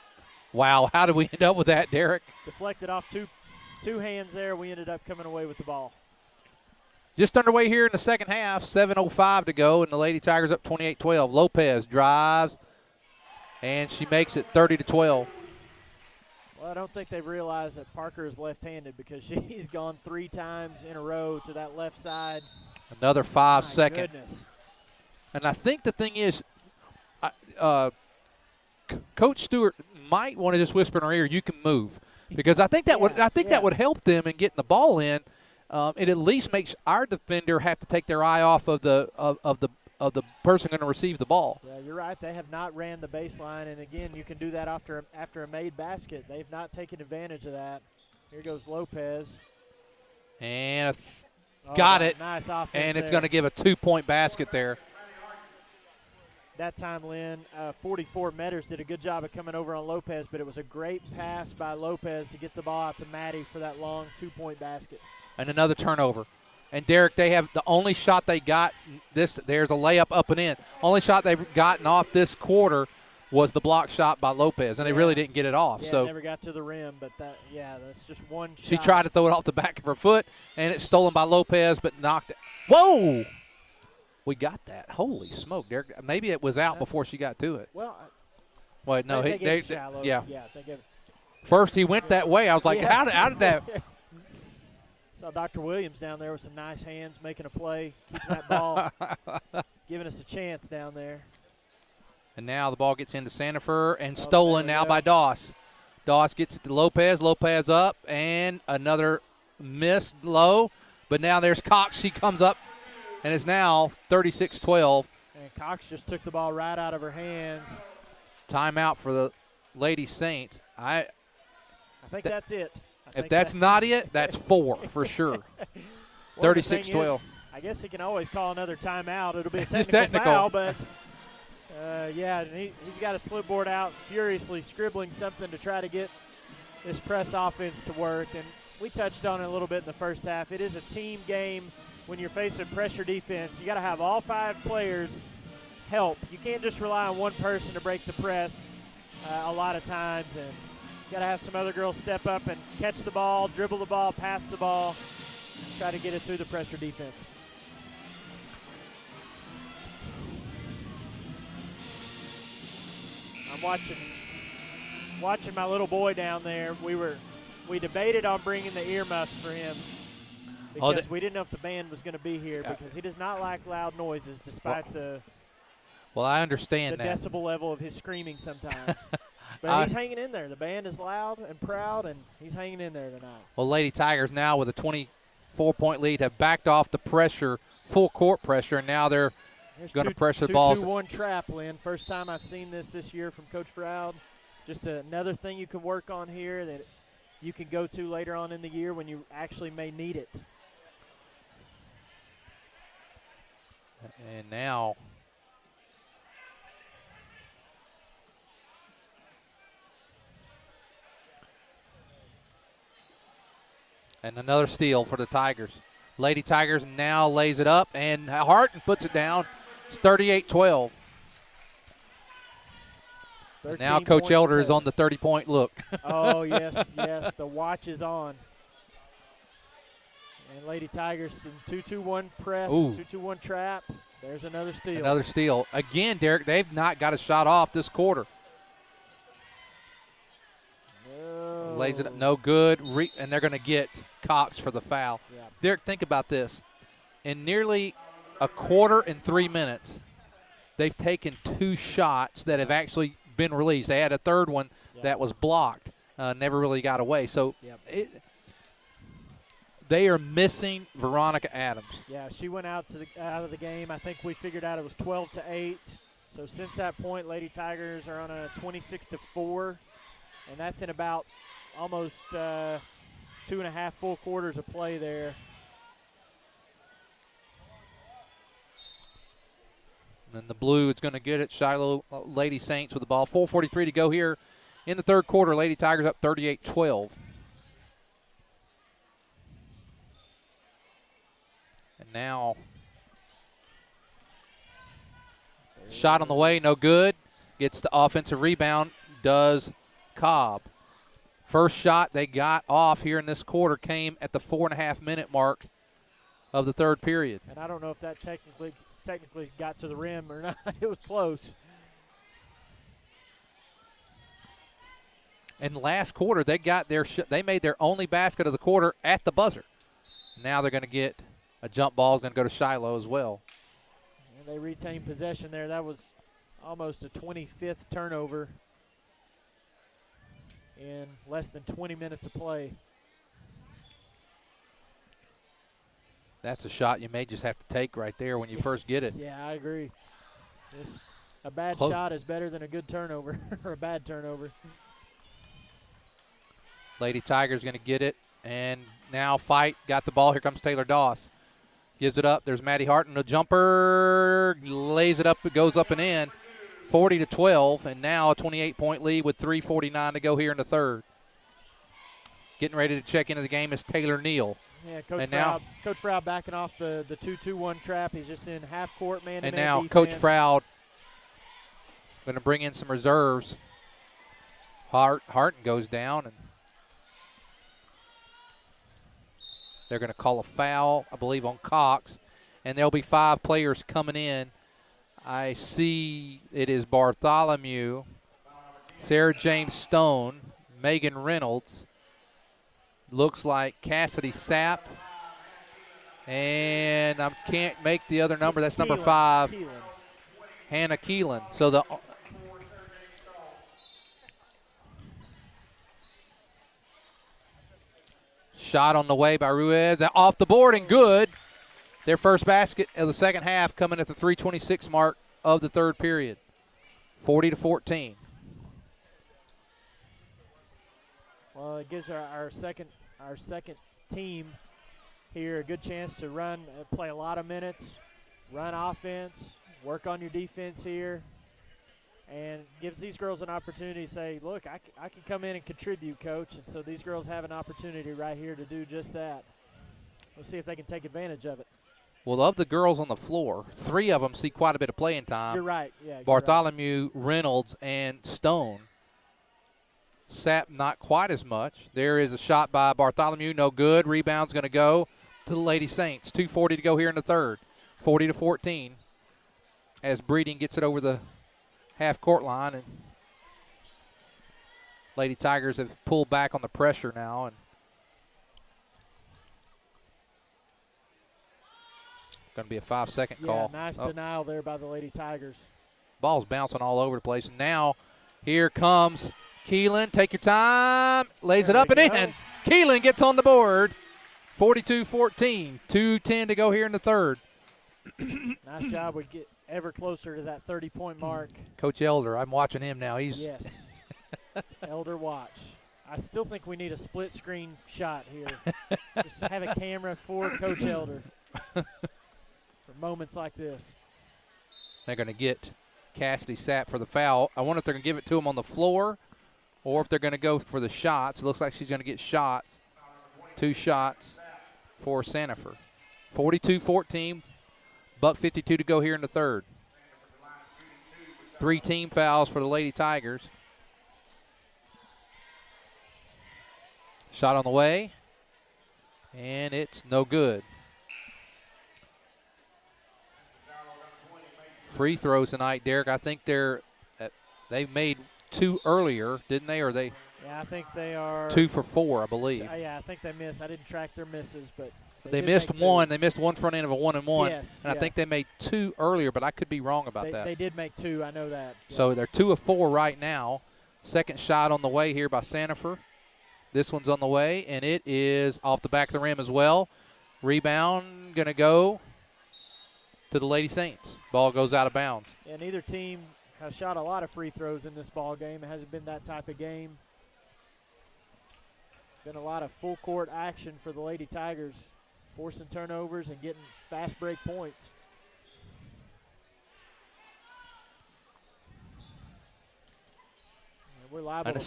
wow, how did we end up with that, Derek? Deflected off two hands there. We ended up coming away with the ball. Just underway here in the second half. 7:05 to go, and the Lady Tigers up 28-12. Lopez drives, and she makes it 30-12. Well, I don't think they've realized that Parker is left-handed because she's gone 3 times in a row to that left side. Another 5-second. Goodness. And I think the thing is, Coach Stewart might want to just whisper in her ear, "You can move," because I think that would help them in getting the ball in. It at least makes our defender have to take their eye off of the person going to receive the ball. Yeah, you're right. They have not ran the baseline, and again, you can do that after a made basket. They've not taken advantage of that. Here goes Lopez. And got it. Nice offense. And it's going to give a 2-point basket there. That time, Lynn, 44 Metters did a good job of coming over on Lopez, but it was a great pass by Lopez to get the ball out to Maddie for that long 2-point basket. And another turnover. And, Derek, they have the only shot they got, there's a layup up and in. Only shot they've gotten off this quarter was the block shot by Lopez, and they really didn't get it off. Yeah, so never got to the rim, but that's just one shot. She tried to throw it off the back of her foot, and it's stolen by Lopez, but knocked it. Whoa! We got that. Holy smoke, Derek. Maybe it was out before she got to it. Well, Wait, no, they gave it Shiloh. yeah. Yeah, they gave it. First he went that way. I was like, Yeah. how did that? Saw Dr. Williams down there with some nice hands making a play, keeping that ball, giving us a chance down there. And now the ball gets into Sandifer and Oh, stolen there we now go. by Doss. Doss gets it to Lopez. Lopez up and another miss low. But now there's Cox. She comes up and it's now 36-12. And Cox just took the ball right out of her hands. Timeout for the Lady Saints. I think that's it. If that's not it, that's 4 for sure. Well, the thing 36-12. is, I guess he can always call another timeout. It'll be a Just technical, technical. foul, but yeah, and he's got his flipboard out, furiously scribbling something to try to get this press offense to work. And we touched on it a little bit in the first half. It is a team game when you're facing pressure defense. You got to have all 5 players help. You can't just rely on one person to break the press a lot of times, and got to have some other girls step up and catch the ball, dribble the ball, pass the ball, try to get it through the pressure defense. I'm watching my little boy down there. We debated on bringing the earmuffs for him because we didn't know if the band was going to be here because he does not like loud noises despite the I understand that. decibel level of his screaming sometimes. But he's hanging in there. The band is loud and proud, and he's hanging in there tonight. Well, Lady Tigers now with a 24-point lead have backed off the pressure, full court pressure, and now they're going to pressure the balls. 2-2-1 trap, Lynn. First time I've seen this year from Coach Froud. Just another thing you can work on here that you can go to later on in the year when you actually may need it. And now and another steal for the Tigers. Lady Tigers now lays it up, and Harton puts it down. It's 38-12. And now Coach Elder is on the 30-point look. Oh, yes, the watch is on. And Lady Tigers, 2-2-1 press, 2-2-1 trap. There's another steal. Another steal. Again, Derek, they've not got a shot off this quarter. No. Lays it up, no good, and they're going to get Cox for the foul. Yeah. Derek, think about this. In nearly a quarter and 3 minutes, they've taken 2 shots that have actually been released. They had a third one that was blocked, never really got away. So they are missing Veronica Adams. Yeah, she went out of the game. I think we figured out it was 12-8. So since that point, Lady Tigers are on a 26-4, and that's in about almost 2.5 full quarters of play there. And the blue is going to get it. Shiloh Lady Saints with the ball. 4:43 to go here in the third quarter. Lady Tigers up 38-12. And now shot on the way, no good. Gets the offensive rebound, does Cobb. First shot they got off here in this quarter came at the 4.5-minute mark of the third period. And I don't know if that technically got to the rim or not. It was close. And last quarter they got they made their only basket of the quarter at the buzzer. Now they're going to get a jump ball, is going to go to Shiloh as well. And they retain possession there. That was almost a 25th turnover in less than 20 minutes of play. That's a shot you may just have to take right there when you first get it. Yeah, I agree. A bad shot is better than a good turnover or a bad turnover. Lady Tigers going to get it, and now fight. Got the ball. Here comes Taylor Doss. Gives it up. There's Maddie Harton. A jumper. Lays it up. It goes up and in. 40-12, and now a 28-point lead with 3:49 to go here in the third. Getting ready to check into the game is Taylor Neal. Yeah, Coach Froud backing off the 2-2-1 trap. He's just in half court man-to-man And now defense. Coach Froud going to bring in some reserves. Harton goes down, and they're going to call a foul, I believe, on Cox. And there'll be 5 players coming in. I see it is Bartholomew Sarah James Stone, Megan Reynolds, looks like Cassidy Sapp, and I can't make the other number. That's number 5, Hannah Keelan. So the shot on the way by Ruiz, off the board and good. Their first basket of the second half coming at the 3:26 mark of the third period. 40-14. Well, it gives our second team here a good chance to run, play a lot of minutes, run offense, work on your defense here, and gives these girls an opportunity to say, look, I can come in and contribute, Coach. And so these girls have an opportunity right here to do just that. We'll see if they can take advantage of it. Well, of the girls on the floor, 3 of them see quite a bit of playing time. You're right. Yeah, Bartholomew, Reynolds, and Stone. Sapp not quite as much. There is a shot by Bartholomew, no good. Rebound's going to go to the Lady Saints. 2:40 to go here in the third. 40-14 as Breeding gets it over the half-court line. And Lady Tigers have pulled back on the pressure now. And going to be a 5-second call. Yeah, nice denial there by the Lady Tigers. Ball's bouncing all over the place. Now here comes Keelan. Take your time. Lays it up and in. Keelan gets on the board. 42-14. 2:10 to go here in the third. Nice job. We get ever closer to that 30-point mark. Coach Elder, I'm watching him now. Yes. Elder watch. I still think we need a split screen shot here. Just have a camera for Coach Elder for moments like this. They're going to get Cassidy Sapp for the foul. I wonder if they're going to give it to him on the floor or if they're going to go for the shots. It looks like she's going to get shots. 2 shots for Sanford. 42-14. $1:52 to go here in the third. 3 team fouls for the Lady Tigers. Shot on the way, and it's no good. Free throws tonight, Derek. I think they made 2 earlier, didn't they? Or they? Yeah, I think they are 2 for 4, I believe. Yeah, I think they missed. I didn't track their misses, but they missed 1. They missed 1 front end of a 1-and-1. Yes, and I think they made 2 earlier, but I could be wrong about that. They did make 2. I know that. So they're 2 of 4 right now. Second shot on the way here by Sanford. This one's on the way, and it is off the back of the rim as well. Rebound going to go to the Lady Saints. Ball goes out of bounds. Yeah, neither team has shot a lot of free throws in this ball game. It hasn't been that type of game. Been a lot of full court action for the Lady Tigers, forcing turnovers and getting fast break points. We're liable to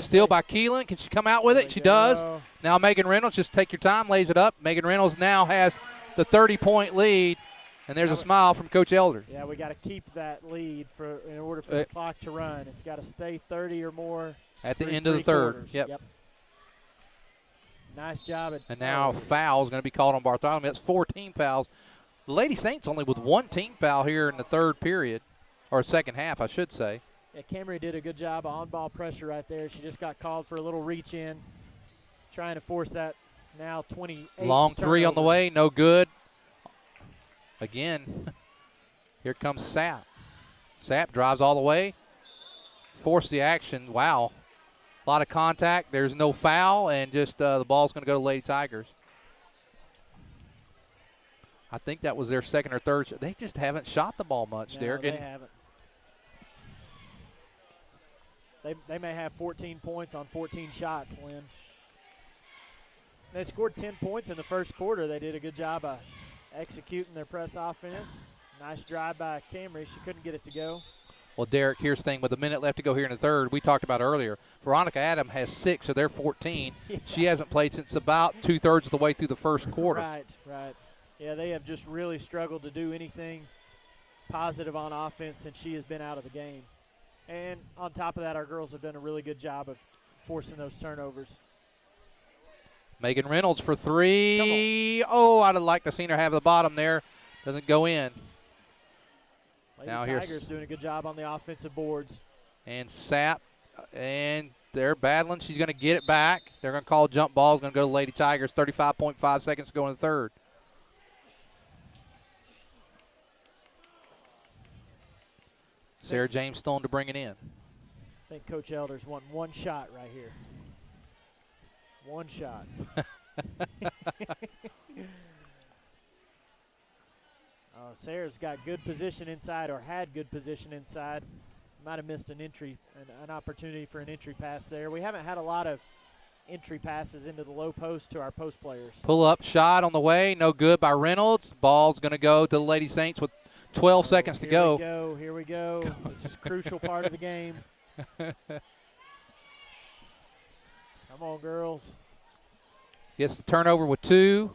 steal by Keelan. Can she come out with it? She does. Now Megan Reynolds, just take your time, lays it up. Megan Reynolds now has the 30-point lead, and there's a smile from Coach Elder. Yeah, we got to keep that lead in order for the clock to run. It's got to stay 30 or more at the end of the third. Yep. Nice job. And now foul is going to be called on Bartholomew. That's 4 team fouls. The Lady Saints only with 1 team foul here in the third period, or second half, I should say. Yeah, Camry did a good job of on-ball pressure right there. She just got called for a little reach in, trying to force that now 28. Long 3 on the way, no good. Again, here comes Sapp. Sapp drives all the way, forced the action. Wow. A lot of contact. There's no foul, and just the ball's going to go to Lady Tigers. I think that was their second or third shot. They just haven't shot the ball much, no, Derek. They haven't. They may have 14 points on 14 shots, Lynn. They scored 10 points in the first quarter. They did a good job of executing their press offense. Nice drive by Camry. She couldn't get it to go. Well, Derek, here's the thing. With a minute left to go here in the third, we talked about earlier, Veronica Adam has 6, so they're 14. Yeah. She hasn't played since about 2/3 of the way through the first quarter. Right. Yeah, they have just really struggled to do anything positive on offense since she has been out of the game. And on top of that, our girls have done a really good job of forcing those turnovers. Megan Reynolds for 3. Oh, I'd have liked to seen her have the bottom there. Doesn't go in. Lady Tigers doing a good job on the offensive boards. And Sapp, and they're battling. She's going to get it back. They're going to call jump ball. It's going to go to Lady Tigers. 35.5 seconds to go in the third. Sarah James Stone to bring it in. I think Coach Elder's wanting one shot right here. One shot. Sarah's got good position inside, or had good position inside. Might have missed an entry, an opportunity for an entry pass there. We haven't had a lot of entry passes into the low post to our post players. Pull up shot on the way, no good by Reynolds. Ball's going to go to the Lady Saints with 12 seconds to go. Here we go. This is a crucial part of the game. Come on, girls. Gets the turnover with 2.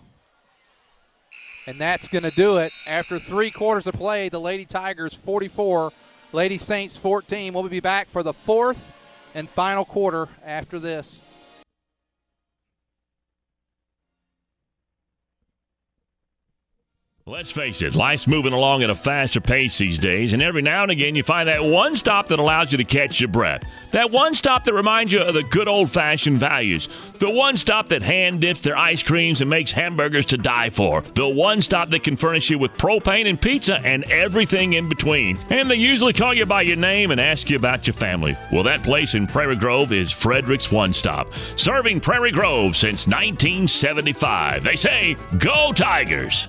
And that's going to do it. After 3 quarters of play, the Lady Tigers 44, Lady Saints 14. We'll be back for the 4th and final quarter after this. Let's face it, life's moving along at a faster pace these days, and every now and again you find that one stop that allows you to catch your breath. That one stop that reminds you of the good old-fashioned values. The one stop that hand dips their ice creams and makes hamburgers to die for. The one stop that can furnish you with propane and pizza and everything in between. And they usually call you by your name and ask you about your family. Well, that place in Prairie Grove is Frederick's One Stop, serving Prairie Grove since 1975. They say, go Tigers!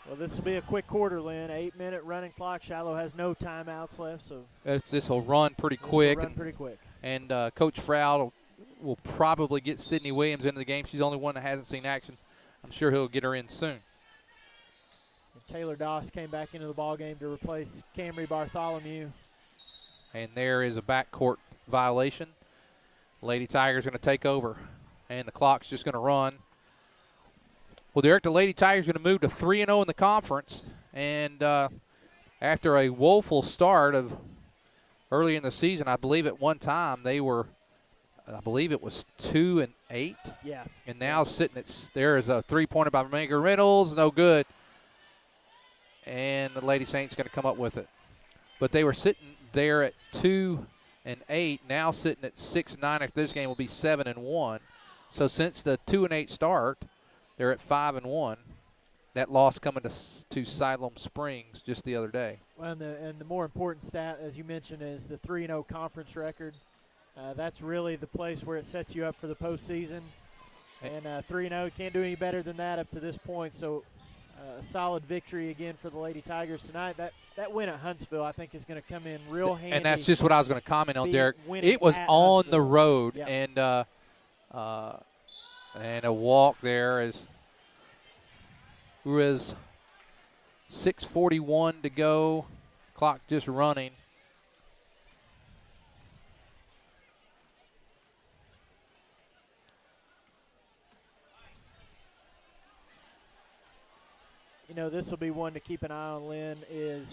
Well, this will be a quick quarter, Lynn. 8-minute running clock. Shiloh has no timeouts left, so This will run pretty quick. And Coach Froud will probably get Sydney Williams into the game. She's the only one that hasn't seen action. I'm sure he'll get her in soon. Taylor Doss came back into the ballgame to replace Camry Bartholomew. And there is a backcourt violation. Lady Tigers going to take over, and the clock's just going to run. Well, Derek, the Lady Tigers going to move to 3-0 in the conference, and after a woeful start of early in the season, I believe at one time they were, I believe it was 2-8. Yeah. And now sitting at, there is a three-pointer by Megan Reynolds, no good. And the Lady Saints going to come up with it. But they were sitting there at 2-8, now sitting at 6-9. After this game will be 7-1. So since the 2-8 start, they're at 5-1. That loss coming to Siloam Springs just the other day. Well, and the more important stat, as you mentioned, is the 3-0 conference record. That's really the place where it sets you up for the postseason. And 3-0, can't do any better than that up to this point. So a solid victory again for the Lady Tigers tonight. That win at Huntsville, I think, is going to come in real handy. And that's just what I was going to comment on, Derek. It was on the road, yep. And a walk there is 6:41 to go. Clock just running. You know, this will be one to keep an eye on, Lynn, is,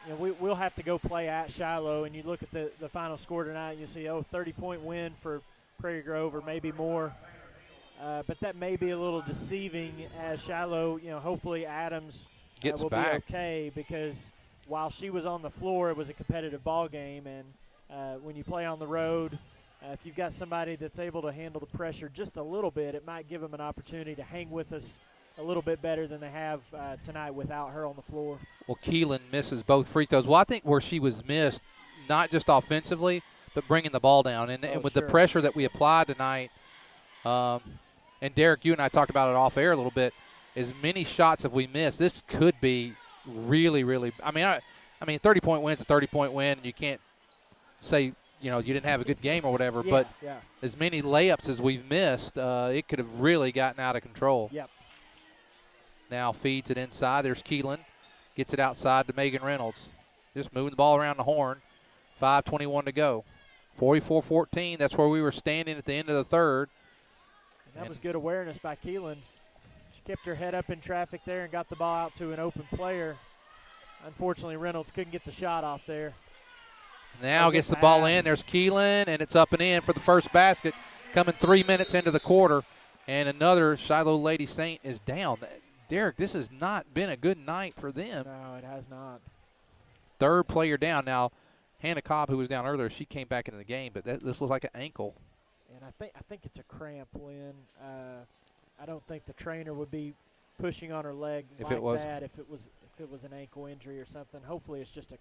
you know, we'll have to go play at Shiloh, and you look at the final score tonight, and you see, 30-point win for Prairie Grove or maybe more. But that may be a little deceiving as Shiloh, you know, hopefully Adams will be okay, because while she was on the floor, it was a competitive ball game. And when you play on the road, if you've got somebody that's able to handle the pressure just a little bit, it might give them an opportunity to hang with us a little bit better than they have tonight without her on the floor. Well, Keelan misses both free throws. Well, I think where she was missed, not just offensively, but bringing the ball down. And with the pressure that we applied tonight, and Derek, you and I talked about it off air a little bit, as many shots have we missed, this could be really, really – I mean, 30-point win's a 30-point win, and you can't say you didn't have a good game or whatever. Yeah, but yeah. as many layups as we've missed, it could have really gotten out of control. Yep. Now feeds it inside. There's Keelan. Gets it outside to Megan Reynolds. Just moving the ball around the horn. 5:21 to go. 44-14. That's where we were standing at the end of the third. And that was good awareness by Keelan. She kept her head up in traffic there and got the ball out to an open player. Unfortunately, Reynolds couldn't get the shot off there. Now gets the ball in. There's Keelan, and it's up and in for the first basket. Coming 3 minutes into the quarter. And another Shiloh Lady Saint is down. Derek, this has not been a good night for them. No, it has not. Third player down. Now, Hannah Cobb, who was down earlier, she came back into the game, but this looks like an ankle. And I think it's a cramp, Lynn. I don't think the trainer would be pushing on her leg if like it was. that if it was an ankle injury or something. Hopefully it's just a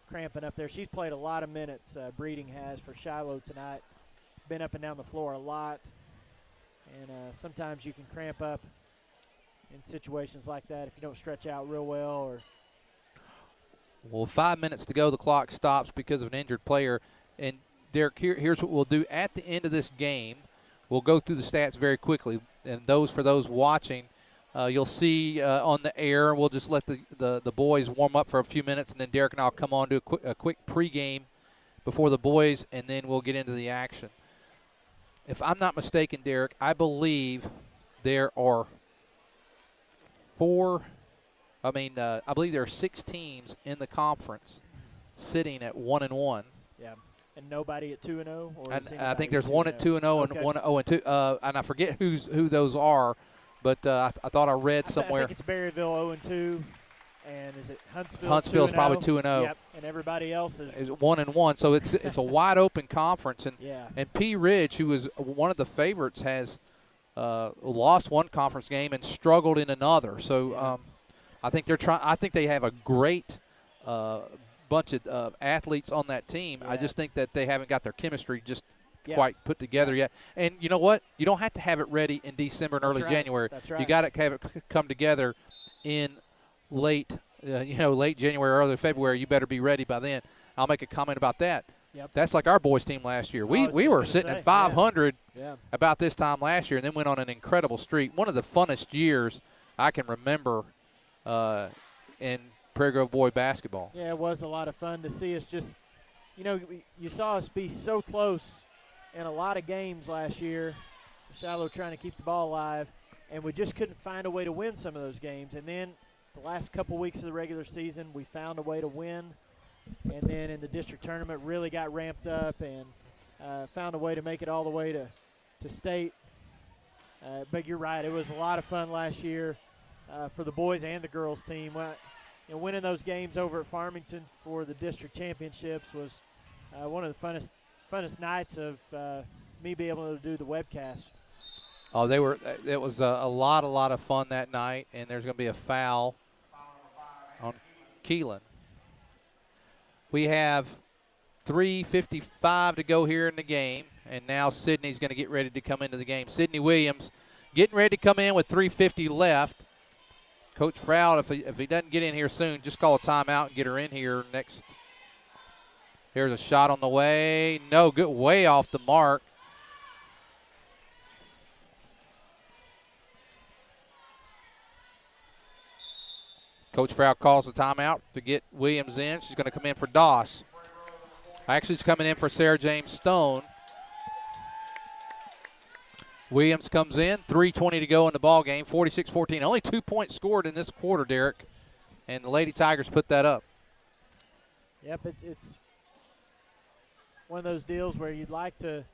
cramping up there. She's played a lot of minutes, Breeding has, for Shiloh tonight. Been up and down the floor a lot. And sometimes you can cramp up in situations like that if you don't stretch out real well. Well, 5 minutes to go. The clock stops because of an injured player. And, Derek, here's what we'll do. At the end of this game, we'll go through the stats very quickly. And for those watching, you'll see on the air, we'll just let the boys warm up for a few minutes, and then Derek and I will come on, do a quick pregame before the boys, and then we'll get into the action. If I'm not mistaken, Derek, I believe there are I believe there are 6 teams in the conference sitting at 1-1. Yeah, and nobody at 2-0. I think there's one at 2-0 and one at 0-2. And I forget who those are, but I thought I read somewhere. I think it's Berryville 0-2, and is it Huntsville? Huntsville's 2-0? probably 2-0. Yep, and everybody else is 1-1. So it's a wide open conference, and P Ridge, who was one of the favorites, has lost one conference game and struggled in another. So I think I think they have a great bunch of athletes on that team. I just think that they haven't got their chemistry just quite put together yet. And you know what? You don't have to have it ready in December and early January. That's right. You got to have it come together in late January, early February. You better be ready by then. I'll make a comment about that. Yep. That's like our boys team last year. We were sitting at 500 about this time last year, and then went on an incredible streak. One of the funnest years I can remember in Prairie Grove boy basketball. Yeah, it was a lot of fun to see us just, you saw us be so close in a lot of games last year. Shiloh trying to keep the ball alive, and we just couldn't find a way to win some of those games. And then the last couple weeks of the regular season, we found a way to win. And then in the district tournament, really got ramped up and found a way to make it all the way to state. But you're right, it was a lot of fun last year for the boys and the girls team. Winning those games over at Farmington for the district championships was one of the funnest nights of me being able to do the webcast. Oh, it was a lot of fun that night, and there's going to be a foul on Keelan. We have 3:55 to go here in the game, and now Sydney's going to get ready to come into the game. Sydney Williams getting ready to come in with 3:50 left. Coach Froud, if he doesn't get in here soon, just call a timeout and get her in here next. Here's a shot on the way. No good, way off the mark. Coach Froud calls the timeout to get Williams in. She's going to come in for Doss. Actually, she's coming in for Sarah James Stone. Williams comes in, 3:20 to go in the ball game, 46-14. Only 2 points scored in this quarter, Derek, and the Lady Tigers put that up. Yep, it's one of those deals where you'd like to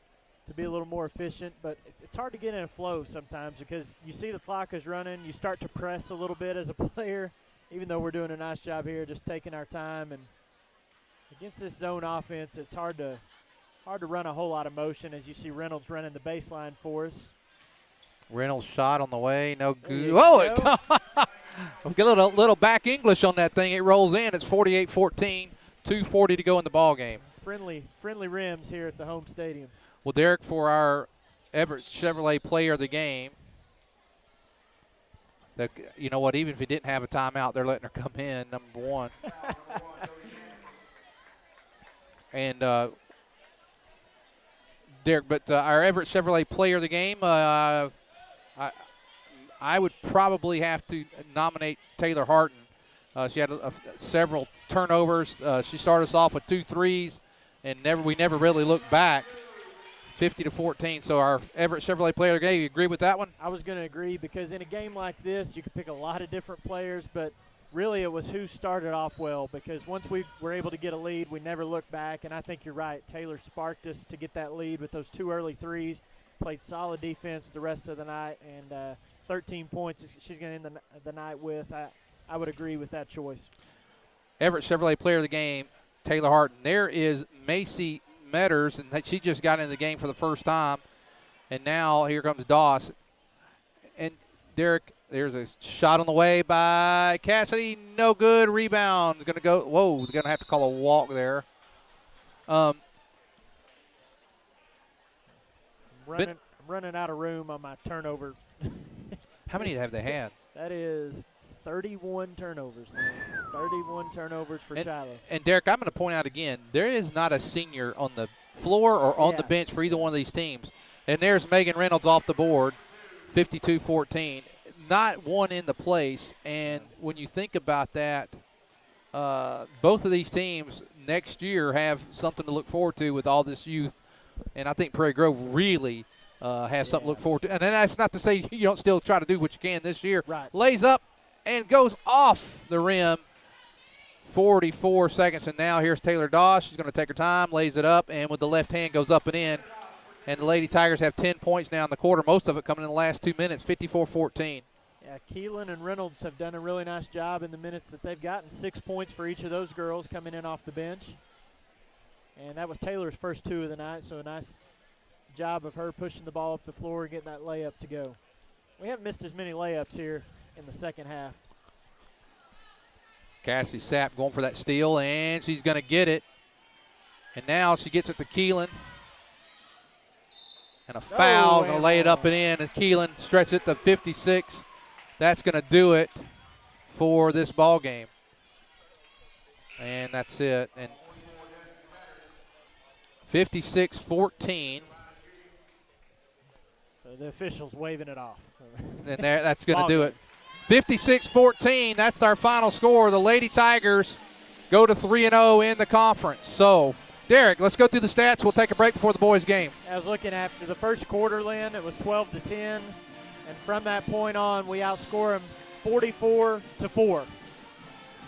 be a little more efficient, but it's hard to get in a flow sometimes because you see the clock is running, you start to press a little bit as a player, even though we're doing a nice job here, just taking our time. And against this zone offense, it's hard to run a whole lot of motion as you see Reynolds running the baseline for us. Reynolds shot on the way, no good. Whoa, get a little back English on that thing. It rolls in. It's 48-14, 2:40 to go in the ball game. Friendly rims here at the home stadium. Well, Derek, for our Everett Chevrolet player of the game, you know what, even if he didn't have a timeout, they're letting her come in, number one. And Derek, but our Everett Chevrolet player of the game, I would probably have to nominate Taylor Harton. She had several turnovers. She started us off with 2 threes, and we never really looked back. 50-14. So our Everett Chevrolet player of the game, you agree with that one? I was going to agree, because in a game like this, you could pick a lot of different players, but really it was who started off well, because once we were able to get a lead, we never looked back, and I think you're right. Taylor sparked us to get that lead with those 2 early threes, played solid defense the rest of the night, and 13 points she's going to end the night with. I would agree with that choice. Everett Chevrolet player of the game, Taylor Harton. There is Macy Metters, and she just got into the game for the first time, and now here comes Doss. And Derek, there's a shot on the way by Cassidy, no good. Rebound going to go. Whoa, going to have to call a walk there. I'm running out of room on my turnover. How many have they had? That is 31 turnovers. 31 turnovers for Shiloh. And Derek, I'm going to point out again, there is not a senior on the floor or on the bench for either one of these teams. And there's Megan Reynolds off the board, 52-14. Not one in the place. And when you think about that, both of these teams next year have something to look forward to with all this youth. And I think Prairie Grove really has something to look forward to. And then that's not to say you don't still try to do what you can this year. Right. Lays up and goes off the rim. 44 seconds, and now here's Taylor Doss. She's going to take her time, lays it up, and with the left hand goes up and in. And the Lady Tigers have 10 points now in the quarter, most of it coming in the last 2 minutes, 54-14. Yeah, Keelan and Reynolds have done a really nice job in the minutes that they've gotten. 6 points for each of those girls coming in off the bench. And that was Taylor's first 2 of the night, so a nice job of her pushing the ball up the floor and getting that layup to go. We haven't missed as many layups here in the second half. Cassie Sapp going for that steal, and she's going to get it. And now she gets it to Keelan. And a foul, going to lay it up and in, and Keelan stretches it to 56. That's going to do it for this ball game. And that's it. And 56-14. So the official's waving it off. And that's going to do it. 56-14, that's our final score. The Lady Tigers go to 3-0 in the conference. So, Derek, let's go through the stats. We'll take a break before the boys' game. I was looking after the first quarter, Lynn. It was 12-10, and from that point on, we outscore them 44-4.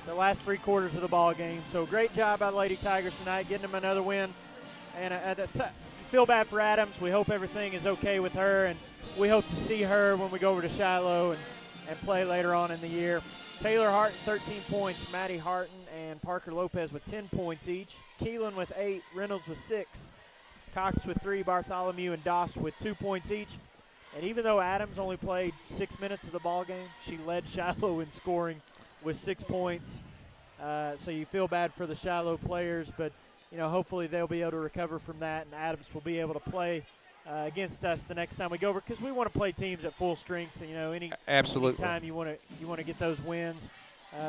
The last 3 quarters of the ball game. So, great job by the Lady Tigers tonight, getting them another win. And feel bad for Adams. We hope everything is okay with her, and we hope to see her when we go over to Shiloh and play later on in the year. Taylor Harton, 13 points. Maddie Harton and Parker Lopez with 10 points each. Keelan with 8. Reynolds with 6. Cox with 3. Bartholomew and Doss with 2 points each. And even though Adams only played 6 minutes of the ball game, she led Shiloh in scoring with 6 points. So you feel bad for the Shiloh players, but hopefully they'll be able to recover from that, and Adams will be able to play against us the next time we go over, because we want to play teams at full strength. Absolutely. Anytime you want to get those wins,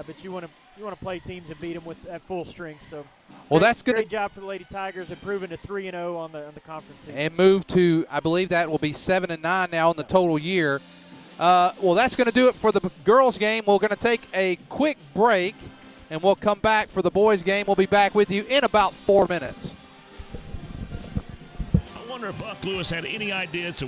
but you want to play teams and beat them at full strength. So, well, that's good. Great job for the Lady Tigers, improving to 3-0 on the conference season. And move to, I believe that will be 7-9 now in the total year. Well, that's going to do it for the girls' game. We're going to take a quick break, and we'll come back for the boys' game. We'll be back with you in about 4 minutes. I wonder if Buck Lewis had any ideas to